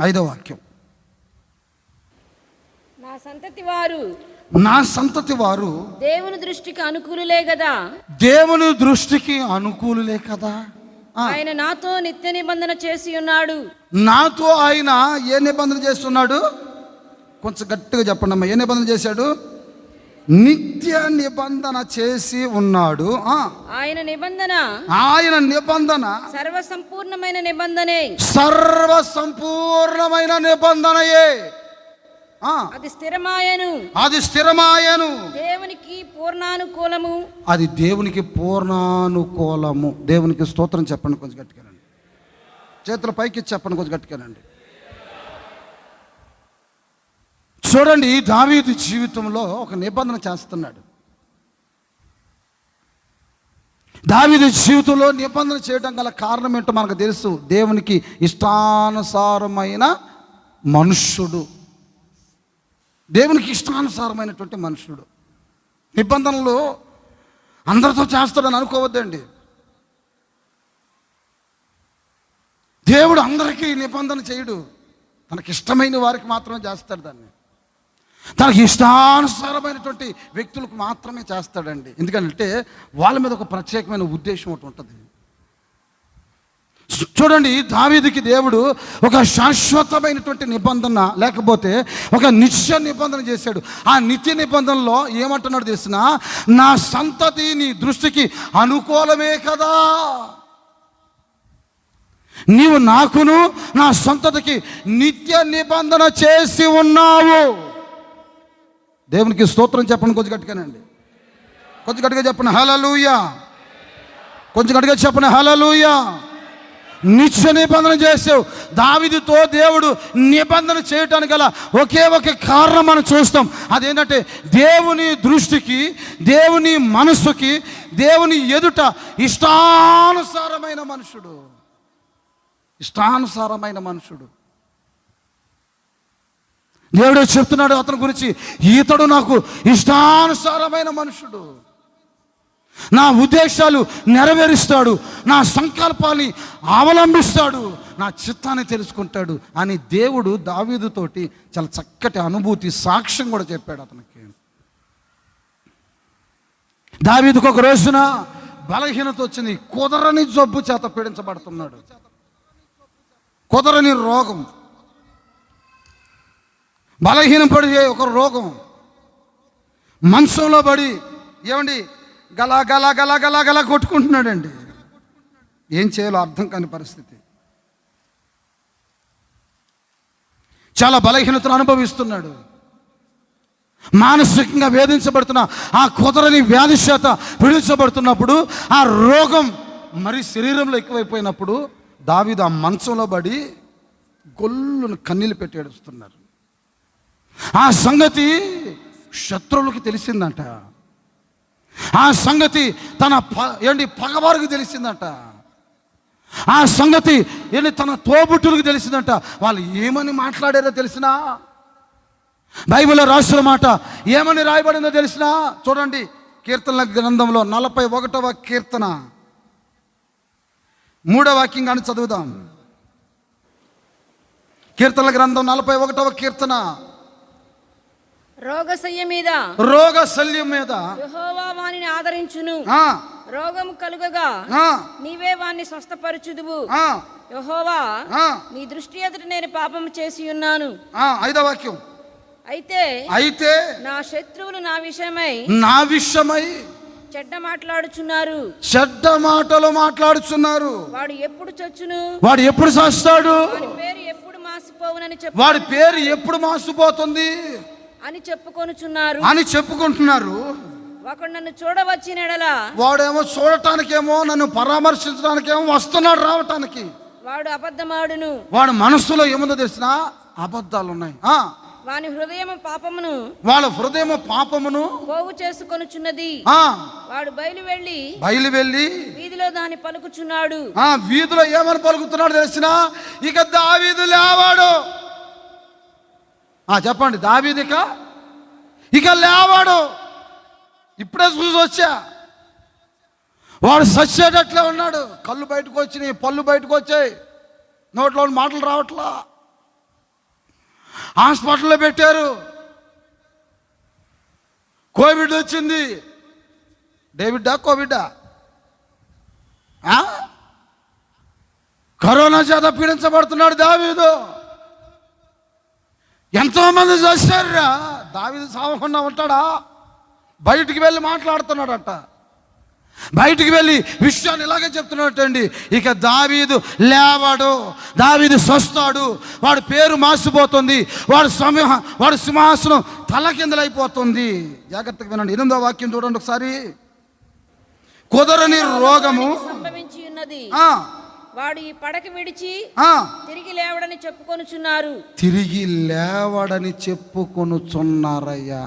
5వ వాక్యం. నా సంతతి వారు దేవుని దృష్టికి అనుకూలులే కదా. దేవుని దృష్టికి అనుకూలులే కదా. ఆయన నాతో నిత్య నిబంధన చేసి ఉన్నాడు. నాతో ఆయన ఏ నిబంధన చేస్తున్నాడు? కొంచెం గట్టిగా చెప్పండి అమ్మా. ఏ నిబంధన చేశాడు? నిత్య నిబంధన చేసి ఉన్నాడు. ఆయన నిబంధన సర్వసంపూర్ణమైన నిబంధనే. సర్వసంపూర్ణమైన నిబంధనయే. అది స్థిరమాయను. దేవునికి పూర్ణానుకూలము. అది దేవునికి పూర్ణానుకూలము. దేవునికి స్తోత్రం చెప్పండి కొంచెం గట్టిగానండి. చేతుల పైకి చెప్పండి కొంచెం గట్టిగానండి. చూడండి, దావీదు జీవితంలో ఒక నిబంధన చేస్తున్నాడు. దావీదు జీవితంలో నిబంధన చేయడం గల కారణం ఏంటో మనకు తెలుసు. దేవునికి ఇష్టానుసారమైన మనుష్యుడు, దేవునికి ఇష్టానుసారమైనటువంటి మనుషుడు. నిబంధనలు అందరితో చేస్తాడని అనుకోవద్దండి. దేవుడు అందరికీ నిబంధన చేయడు, తనకి ఇష్టమైన వారికి మాత్రమే చేస్తాడు. దాన్ని తనకి ఇష్టానుసారమైనటువంటి వ్యక్తులకు మాత్రమే చేస్తాడండి. ఎందుకంటే వాళ్ళ మీద ఒక ప్రత్యేకమైన ఉద్దేశం ఒకటి ఉంటుంది. చూడండి, దావీదుకి దేవుడు ఒక శాశ్వతమైనటువంటి నిబంధన లేకపోతే ఒక నిత్య నిబంధన చేశాడు. ఆ నిత్య నిబంధనలో ఏమంటున్నాడు తెలిసిన? నా సంతతి నీ దృష్టికి అనుకూలమే కదా. నీవు నాకును నా సంతతికి నిత్య నిబంధన చేసి ఉన్నావు. దేవునికి స్తోత్రం చెప్పండి కొంచెం గట్టిగానండి. కొంచెం గట్టిగా చెప్పండి హల్లెలూయా. కొంచెం గట్టిగా చెప్పండి హల్లెలూయా. నిత్య నిబంధన చేసావు. దావీదుతో దేవుడు నిబంధన చేయటానికి గల ఒకే ఒక కారణం మనం చూస్తాం. అదేంటంటే దేవుని దృష్టికి, దేవుని మనసుకి, దేవుని ఎదుట ఇష్టానుసారమైన మనుషుడు. ఇష్టానుసారమైన మనుషుడు. దేవుడు చెప్తున్నాడు అతని గురించి, ఇతడు నాకు ఇష్టానుసారమైన మనుషుడు, నా ఉద్దేశాలు నెరవేరుస్తాడు, నా సంకల్పాన్ని అవలంబిస్తాడు, నా చిత్తాన్ని తెలుసుకుంటాడు అని దేవుడు దావీదుతోటి చాలా చక్కటి అనుభూతి సాక్ష్యం కూడా చెప్పాడు అతనికి. దావీదుకు ఒక రోజున బలహీనత వచ్చింది. కుదరని జబ్బు చేత పీడించబడుతున్నాడు. కుదరని రోగం, బలహీనపడే ఒక రోగం. మంచంలో పడి ఏమండి గలా గలా గలా గలా గలా కొట్టుకుంటున్నాడండి. ఏం చేయాలో అర్థం కాని పరిస్థితి. చాలా బలహీనతను అనుభవిస్తున్నాడు. మానసికంగా వేధించబడుతున్న ఆ కుదరని వ్యాధి చేత పీడించబడుతున్నప్పుడు, ఆ రోగం మరి శరీరంలో ఎక్కువైపోయినప్పుడు దావీదు ఆ మంచంలో పడి గొల్లును కన్నీళ్ళు పెట్టి ఏడుస్తున్నారు. ఆ సంగతి శత్రువులకు తెలిసిందంట. ఆ సంగతి తన పగవారికి తెలిసిందంట. ఆ సంగతి తన తోబుట్టులకు తెలిసిందంట. వాళ్ళు ఏమని మాట్లాడారో తెలిసినా, బైబిల్లో రాసిన మాట ఏమని రాయబడిందో తెలిసినా, చూడండి కీర్తనల గ్రంథంలో 41వ కీర్తన 3వ వాక్యం కానీ చదువుదాం. కీర్తనల గ్రంథం 41వ కీర్తన. రోగశయ్య మీద యెహోవా వానిని ఆదరించును. రోగము కలుగగా నీవే వాణ్ణి స్వస్థపరచుదువు. యెహోవా నీ దృష్టి ఎదుట నేను పాపము చేసి ఉన్నాను. 5వ వాక్యం. అయితే నా శత్రువులు నా విషయమై చెడ్డ మాటలు మాట్లాడుచున్నారు. వాడు ఎప్పుడు చచ్చును, వాడు ఎప్పుడు చస్తాడు, వాడి పేరు ఎప్పుడు మాసిపోవునని వాడి పేరు ఎప్పుడు మాసిపోతుంది అని చెప్పుకుంటున్నారు. ఒకడు నన్ను చూడవచ్చిన ఎడల వాడేమో చూడటానికేమో నన్ను పరామర్శించడానికేమో వస్తున్నాడు, రావటానికి వాడు అబద్ధమాడును. వాడు మనసులో ఏముందో తెలిసిన అబద్ధాలు ఉన్నాయి. వాని హృదయము పాపమును, వాళ్ళ హృదయము పాపమును పోగు చేసుకొనుచున్నది. వాడు బయలు వెళ్ళి వీధిలో దాన్ని పలుకుచున్నాడు. వీధిలో ఏమని పలుకుతున్నాడు తెలిసిన? ఇక దావీదు లేవాడు. చెప్పండి, దావీదు ఇక లేవాడు. ఇప్పుడే చూసి వచ్చా, వాడు సచ్చేటట్లే ఉన్నాడు. కళ్ళు బయటకు వచ్చినాయి, పళ్ళు బయటకు వచ్చాయి, నోట్లో మాటలు రావట్లా. హాస్పిటల్లో పెట్టారు, కోవిడ్ వచ్చింది. కోవిడా కరోనా చేత పీడించబడుతున్నాడు దావీదు. ఎంతోమంది చేశారురా. దావీదు సావకుండా ఉంటాడా? బయటికి వెళ్ళి మాట్లాడుతున్నాడట. బయటికి వెళ్ళి విషయాన్ని ఇలాగే చెప్తున్నట్టండి. ఇక దావీదు లేవాడు, దావీదు సస్తాడు, వాడి పేరు మాసిపోతుంది, వాడు సింహాసనం తలకిందలైపోతుంది. జాగ్రత్తగా వినండి. 8వ వాక్యం చూడండి ఒకసారి. కుదరని రోగము సంభవించి ఉన్నది. వాడు ఈ పడక విడిచి తిరిగి లేవడని చెప్పుకొనుచున్నారయ్యా.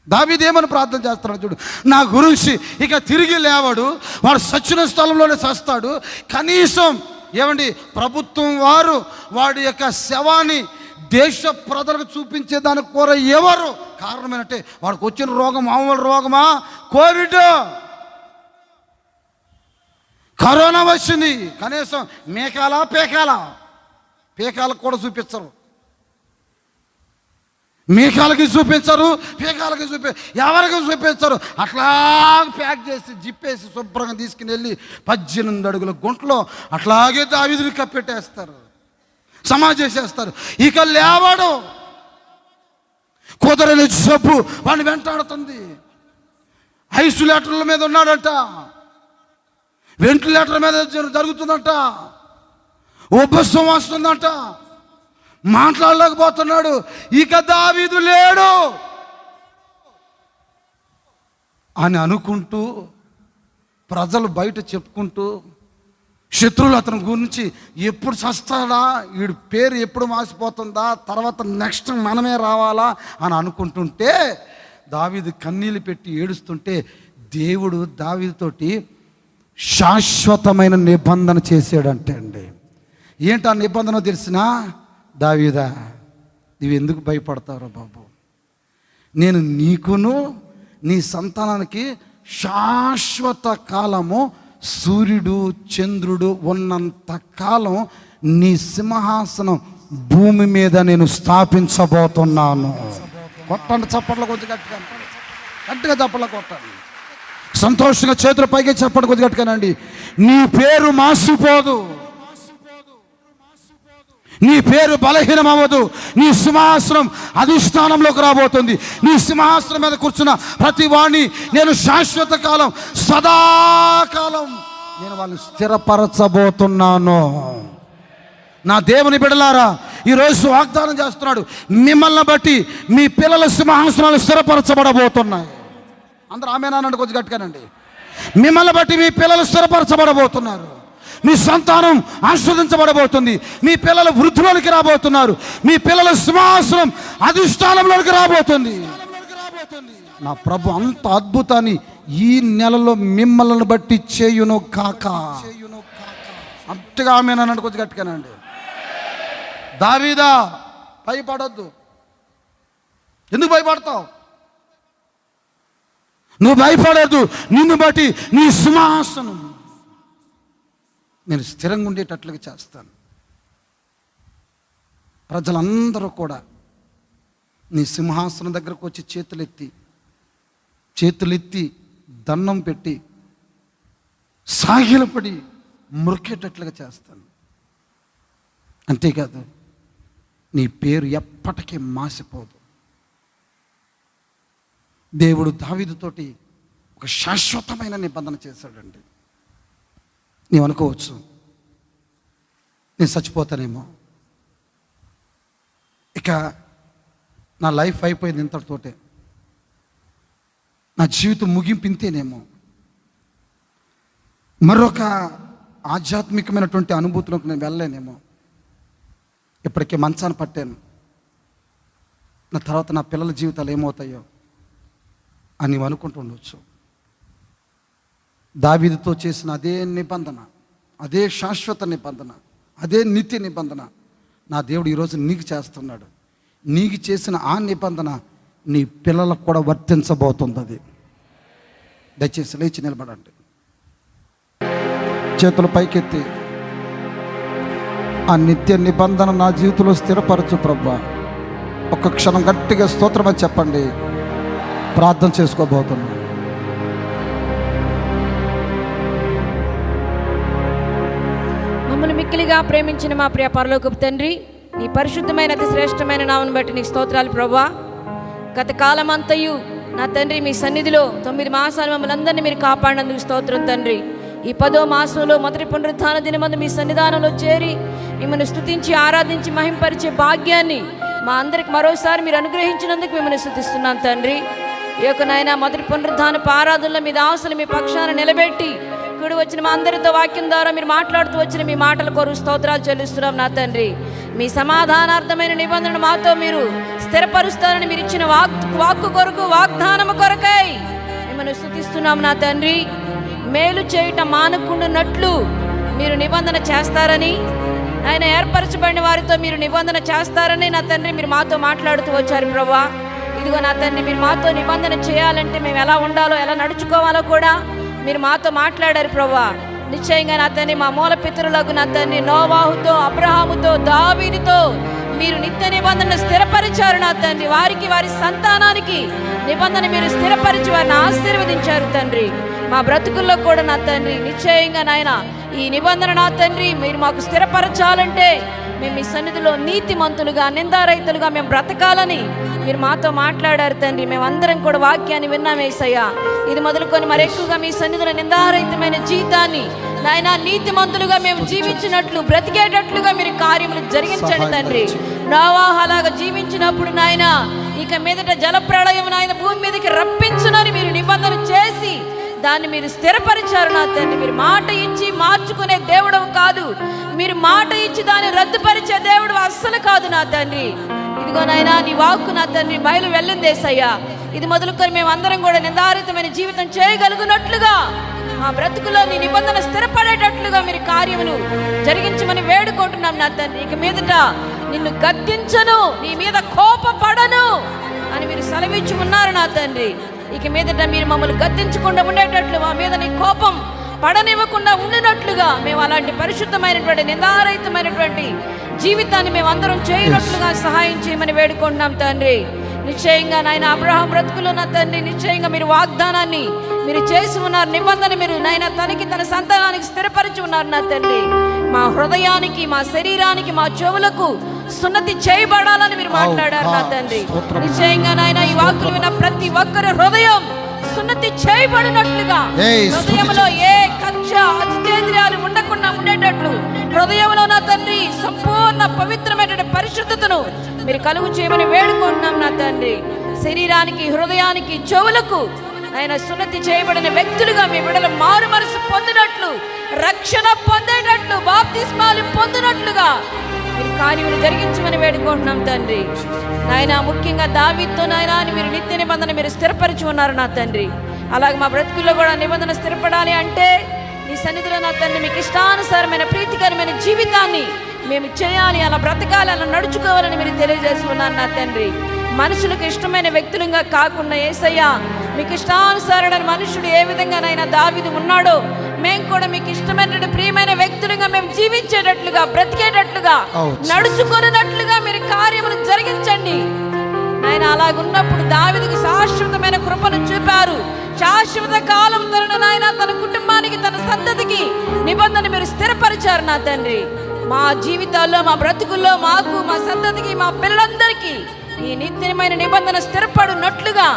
దావీదు ఏమని ప్రార్థన చేస్తున్నాడు చూడు. నా గురించి ఇక తిరిగి లేవాడు, వాడు సచ్చిన స్థలంలోనే చస్తాడు. కనీసం ఏమండి, ప్రభుత్వం వారు వాడి యొక్క శవాన్ని దేశ ప్రజలకు చూపించే దానికి కూర ఎవరు కారణం ఏంటంటే వాడికి వచ్చిన రోగం మామూలు రోగమా? కోవిడ్, కరోనా వచ్చింది. కనీసం పేకాలకు కూడా చూపించరు. మీకాలకి చూపించరు, పీకాలకి ఎవరికి చూపించరు. అట్లా ప్యాక్ చేసి జిప్పేసి శుభ్రంగా తీసుకుని వెళ్ళి 18 అడుగుల గుంటలో అట్లాగే దావీదుని కప్పెట్టేస్తారు, సమాధి చేసేస్తారు. ఇక లేవాడు. కుదరని జబ్బు వాడిని వెంటాడుతుంది. ఐసోలేటర్ల మీద ఉన్నాడంట, వెంటిలేటర్ మీద జరుగుతుందంట, ఉబ్బసం వస్తుందంట, మాట్లాడలేకపోతున్నాడు. ఇక దావీదు లేడు అని అనుకుంటూ ప్రజలు బయట చెప్పుకుంటూ, శత్రువులు అతని గురించి ఎప్పుడు చస్తాడా, వీడి పేరు ఎప్పుడు మాసిపోతుందా, తర్వాత నెక్స్ట్ మనమే రావాలా అని అనుకుంటుంటే దావీదు కన్నీళ్ళు పెట్టి ఏడుస్తుంటే దేవుడు దావీదుతోటి శాశ్వతమైన నిబంధన చేసాడంటే అండి. ఏంటి ఆ నిబంధన తెలిసినా? దావీదా, నువ్వు ఎందుకు భయపడతావు బాబు? నేను నీకును నీ సంతానానికి శాశ్వత కాలము, సూర్యుడు చంద్రుడు ఉన్నంత కాలం నీ సింహాసనం భూమి మీద నేను స్థాపించబోతున్నాను. కొట్టండి చప్పట్లు, కొంచెం గట్టిగా చప్పట్లు కొట్టండి. సంతోషంగా చేతుల పైకి చెప్పండి, కొద్దిగా గట్టిగానండి. నీ పేరు మాసిపోదు, నీ పేరు బలహీనం అవ్వదు. నీ సింహాసనం అధిష్టానంలోకి రాబోతుంది. నీ సింహాసనం మీద కూర్చున్న ప్రతి వాణ్ణి నేను శాశ్వత కాలం, సదాకాలం నేను వాళ్ళని స్థిరపరచబోతున్నాను. నా దేవుని బిడ్డలారా, ఈరోజు వాగ్దానం చేస్తున్నాడు, మిమ్మల్ని బట్టి మీ పిల్లల సింహాసనాలు స్థిరపరచబడబోతున్నాయి. అందరూ ఆమేనండి, కొంచెం గట్టిగానండి. మిమ్మల్ని బట్టి మీ పిల్లలు స్థిరపరచబడబోతున్నారు. మీ సంతానం ఆస్వాదించబడబోతుంది. మీ పిల్లలు వృద్ధిలోనికి రాబోతున్నారు. మీ పిల్లల సింహాసనం అధిష్టానంలోకి రాబోతుంది. నా ప్రభు అంత అద్భుతాన్ని ఈ నెలలో మిమ్మల్ని బట్టి చేయును కాక. అంతగా ఆమేనండి, కొంచెం గట్టిగానండి. దావీదా, భయపడొద్దు. ఎందుకు భయపడతావు? నువ్వు భయపడొద్దు. నిన్ను బట్టి నీ సింహాసనం నేను స్థిరంగా ఉండేటట్లుగా చేస్తాను. ప్రజలందరూ కూడా నీ సింహాసనం దగ్గరకు వచ్చి చేతులెత్తి దండం పెట్టి సాగిలపడి మురికేటట్లుగా చేస్తాను. అంతేకాదు, నీ పేరు ఎప్పటికీ మాసిపోదు. దేవుడు దావీదుతోటి ఒక శాశ్వతమైన నిబంధన చేశాడండి. నీవు అనుకోవచ్చు, నేను చచ్చిపోతానేమో, ఇక నా లైఫ్ అయిపోయింది ఇంతటితోటే, నా జీవితం ముగింపు ఇంతేనేమో, మరొక ఆధ్యాత్మికమైనటువంటి అనుభూతిలోకి నేను వెళ్ళలేనేమో, ఇప్పటికే మంచాన పట్టాను, నా తర్వాత నా పిల్లల జీవితాలు ఏమవుతాయో అని నీవు అనుకుంటూ ఉండవచ్చు. దావీదుతో చేసిన అదే నిబంధన, అదే శాశ్వత నిబంధన, అదే నిత్య నిబంధన నా దేవుడు ఈరోజు నీకు చేస్తున్నాడు. నీకు చేసిన ఆ నిబంధన నీ పిల్లలకు కూడా వర్తించబోతుంది. అది దయచేసి లేచి నిలబడండి, చేతులు పైకెత్తి ఆ నిత్య నిబంధన నా జీవితంలో స్థిరపరచు ప్రభువా. ఒక్క క్షణం గట్టిగా స్తోత్రం అని చెప్పండి. ప్రార్థన చేసుకోబోతున్నా. మమ్మల్ని మిక్కిలిగా ప్రేమించిన మా ప్రియ పరలోకపు తండ్రి, నీ పరిశుద్ధమైన అతి శ్రేష్టమైన నామను బట్టి నీకు స్తోత్రాలు ప్రభువా. గత కాలమంతయు నా తండ్రి మీ సన్నిధిలో 9 మాసాలు మమ్మల్ని అందరినీ మీరు కాపాడినందుకు స్తోత్రం తండ్రి. ఈ 10వ మాసంలో మొదటి పునరుత్థాన దినమందు మీ సన్నిధానంలో చేరి మిమ్మల్ని స్తుతించి ఆరాధించి మహింపరిచే భాగ్యాన్ని మా అందరికి మరోసారి మీరు అనుగ్రహించినందుకు మిమ్మల్ని స్తుతిస్తున్నాం తండ్రి. ఈ యొక్క నాయన మొదటి పునరుత్థాన ఆరాధనలో మీ దాసులు మీ పక్షాన నిలబెట్టి కూడి వచ్చిన మా అందరితో వాక్యం ద్వారా మీరు మాట్లాడుతూ వచ్చిన మీ మాటల కొరకు స్తోత్రాలు చెల్లిస్తున్నాం నా తండ్రి. మీ సమాధానార్థమైన నిబంధనను మాతో మీరు స్థిరపరుస్తారని మీరు ఇచ్చిన వాక్కు కొరకు, వాగ్దానము కొరకై మిమ్మల్ని స్తుతిస్తున్నాం నా తండ్రి. మేలు చేయటం మానుకుంటున్నట్లు మీరు నిబంధన చేస్తారని, ఆయన ఏర్పరచబడిన వారితో మీరు నిబంధన చేస్తారని నా తండ్రి మీరు మాతో మాట్లాడుతూ వచ్చారు ప్రభువా. ఇదిగో నా తండ్రి, మీరు మాతో నిబంధన చేయాలంటే మేము ఎలా ఉండాలో, ఎలా నడుచుకోవాలో కూడా మీరు మాతో మాట్లాడారు ప్రభువా. నిశ్చయంగా నా తండ్రి, మా మూల పితరులకు నా తండ్రి నోవాహుతో, అబ్రహాముతో, దావీదుతో మీరు నిత్య నిబంధన స్థిరపరిచారు నా తండ్రి. వారికి, వారి సంతానానికి నిబంధన మీరు స్థిరపరిచి వారిని ఆశీర్వదించారు తండ్రి. మా బ్రతుకుల్లో కూడా నా తండ్రి నిశ్చయంగా నాయన ఈ నిబంధన నా తండ్రి మీరు మాకు స్థిరపరచాలంటే మేము మీ సన్నిధిలో నీతిమంతులుగా, నిందారహితులుగా మేము బ్రతకాలని మీరు మాతో మాట్లాడారు తండ్రి. మేమందరం కూడా వాక్యాన్ని విన్నాం యేసయ్యా. ఇది మొదలుకొని మరి ఎక్కువగా మీ సన్నిధిలో నిందారహితమైన జీవితాన్ని నాయన నీతిమంతులుగా మేము జీవించినట్లు, బ్రతికేటట్లుగా మీరు కార్యములు జరిగించండి తండ్రి. నోవాహు అలాగా జీవించినప్పుడు నాయన ఇక మీదట జల ప్రళయం నాయన భూమి మీదకి రప్పించునని మీరు నిబంధన చేసి దాన్ని మీరు స్థిరపరిచారు నా తండ్రి. మీరు మాట ఇచ్చి మార్చుకునే దేవుడు కాదు, మీరు మాట ఇచ్చి దాన్ని రద్దుపరిచే దేవుడు అస్సలు కాదు నా తండ్రి. ఇదిగో నాయనా నీ వాక్కు నా తండ్రి బయలు వెళ్ళిందేసయ్యా. ఇది మొదలుకొని మేము అందరం కూడా నిందారితమైన జీవితం చేయగలుగునట్లుగా, మా బ్రతుకులో నీ నిబంధన స్థిరపడేటట్లుగా మీరు కార్యములు జరిగించమని వేడుకుంటున్నాం నా తండ్రి. ఇక మీదట నిన్ను గద్దించను, నీ మీద కోపపడను అని మీరు సెలవిచ్చి ఉన్నారు నా తండ్రి. ఇక మీదట మీరు మమ్మల్ని గద్దించకుండా ఉండేటట్లు, మా మీద నీ కోపం పడనివ్వకుండా ఉండినట్లుగా మేము అలాంటి పరిశుద్ధమైనటువంటి నిందారహితమైనటువంటి జీవితాన్ని మేము అందరం చేయనట్లుగా సహాయం చేయమని వేడుకుంటున్నాం తండ్రి. నిశ్చయంగా నాయన అబ్రహాం బ్రతుకులో నా తండ్రి నిశ్చయంగా మీరు వాగ్దానాన్ని మీరు చేసి ఉన్నారు, నిబంధన మీరు నాయన తనకి తన సంతానానికి స్థిరపరిచి ఉన్నారు నా తండ్రి. మా హృదయానికి, మా శరీరానికి, మా చెవులకు సున్నతి చేయబడాలని మీరు మాట్లాడారు నా తండ్రి. నిశ్చయంగా నాయన ఈ వాక్కులు విన్న ప్రతి ఒక్కరి హృదయం సున్నతి చేయబడినట్లుగా, హృదయంలో ఏ కక్ష అజితేంద్రియాలు ఉండకుండా ఉండేటట్లు హృదయంలో నా తండ్రి సంపూర్ణ పవిత్రమైన పరిశుద్ధతను మీరు కలుగు చేయమని వేడుకుంటున్నాం నా తండ్రి. శరీరానికి, హృదయానికి, చెవులకు ఆయన సున్నతి చేయబడిన వ్యక్తులుగా మీ బిడ్డలు మారు మనసు పొందినట్లు, రక్షణ పొందేటట్లు, బాప్తిస్మాలు పొందినట్లుగా మీరు కార్యములు జరిగించమని వేడుకుంటున్నాం తండ్రి. నాయన ముఖ్యంగా దావీదుతో నాయన మీరు నిత్య నిబంధన మీరు స్థిరపరిచి ఉన్నారు నా తండ్రి. అలాగే మా బ్రతుకుల్లో కూడా నిబంధన స్థిరపడాలి అంటే నీ సన్నిధిలో నా తండ్రి మీకు ఇష్టానుసారమైన ప్రీతికరమైన జీవితాన్ని మేము చేయాలి, అలా బ్రతకాలి, అలా నడుచుకోవాలని మీరు తెలియజేసి ఉన్నారు నా తండ్రి. మనుషులకు ఇష్టమైన వ్యక్తులుగా కాకుండా యేసయ్యా మీకు ఇష్టానుసారమైన మనుషుడు ఏ విధంగానైనా దావీదు ఉన్నాడో మేము కూడా మీకు ఇష్టమైన ప్రియమైన వ్యక్తులుగా మేము జీవించేటట్లుగా, బ్రతికేటట్లుగా, నడుచుకున్నట్లుగా మీరు కార్యములు జరిగించండి నాయన. అలాగున్నప్పుడు దావీదుకు శాశ్వతమైన కృపను చూపారు. శాశ్వత కాలం తన నాయన తన కుటుంబానికి, తన సంతతికి నెరవేర్చారు నా తండ్రి. మా జీవితాల్లో, మా బ్రతుకుల్లో, మాకు, మా సంతతికి, మా పిల్లలందరికీ ఈ నిత్యమైన నిబంధన స్థిరపడినట్లుగా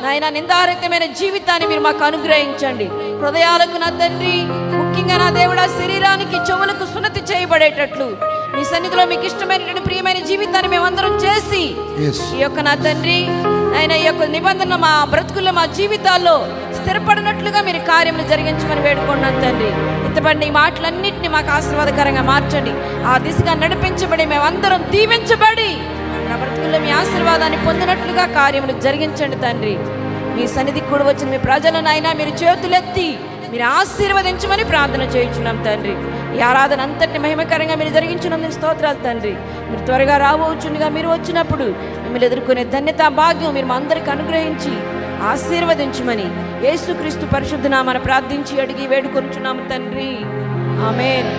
నాయన నిందారహితమైన జీవితాన్ని మీరు మాకు అనుగ్రహించండి. హృదయాలకు నా తండ్రి, ముఖ్యంగా నా దేవుడా శరీరానికి, చెవులకు సున్నతి చేయబడేటట్లు మీ సన్నిధిలో మీకు ఇష్టమైనటువంటి ప్రియమైన జీవితాన్ని మేమందరం చేసి ఈ యొక్క నా తండ్రి ఆయన ఈ యొక్క నిబంధన మా బ్రతుకుల్లో, మా జీవితాల్లో స్థిరపడినట్లుగా మీరు కార్యములు జరిగించమని వేడుకున్నాను తండ్రి. ఇంతబడి ఈ మాటలన్నింటినీ మాకు ఆశీర్వాదకరంగా మార్చండి. ఆ దిశగా నడిపించబడి మేమందరం దీవించబడి నా బ్రతుకుల్లో మీ ఆశీర్వాదాన్ని పొందినట్లుగా కార్యములు జరిగించండి తండ్రి. మీ సన్నిధికి కూడా వచ్చిన మీ ప్రజలను అయినా మీరు చేతులెత్తి మీరు ఆశీర్వదించమని ప్రార్థన చేయించున్నాం తండ్రి. ఈ ఆరాధన అంతటిని మహిమకరంగా మీరు జరిగించినందుకు స్తోత్రాలు తండ్రి. మీరు త్వరగా రాబోచుండగా మీరు వచ్చినప్పుడు మిమ్మల్ని ఎదుర్కొనే ధన్యత, భాగ్యం మీరు మా అందరికి అనుగ్రహించి ఆశీర్వదించమని యేసుక్రీస్తు పరిశుద్ధ నామమున ప్రార్థించి అడిగి వేడుకొనుచున్నాము తండ్రి. ఆమేన్.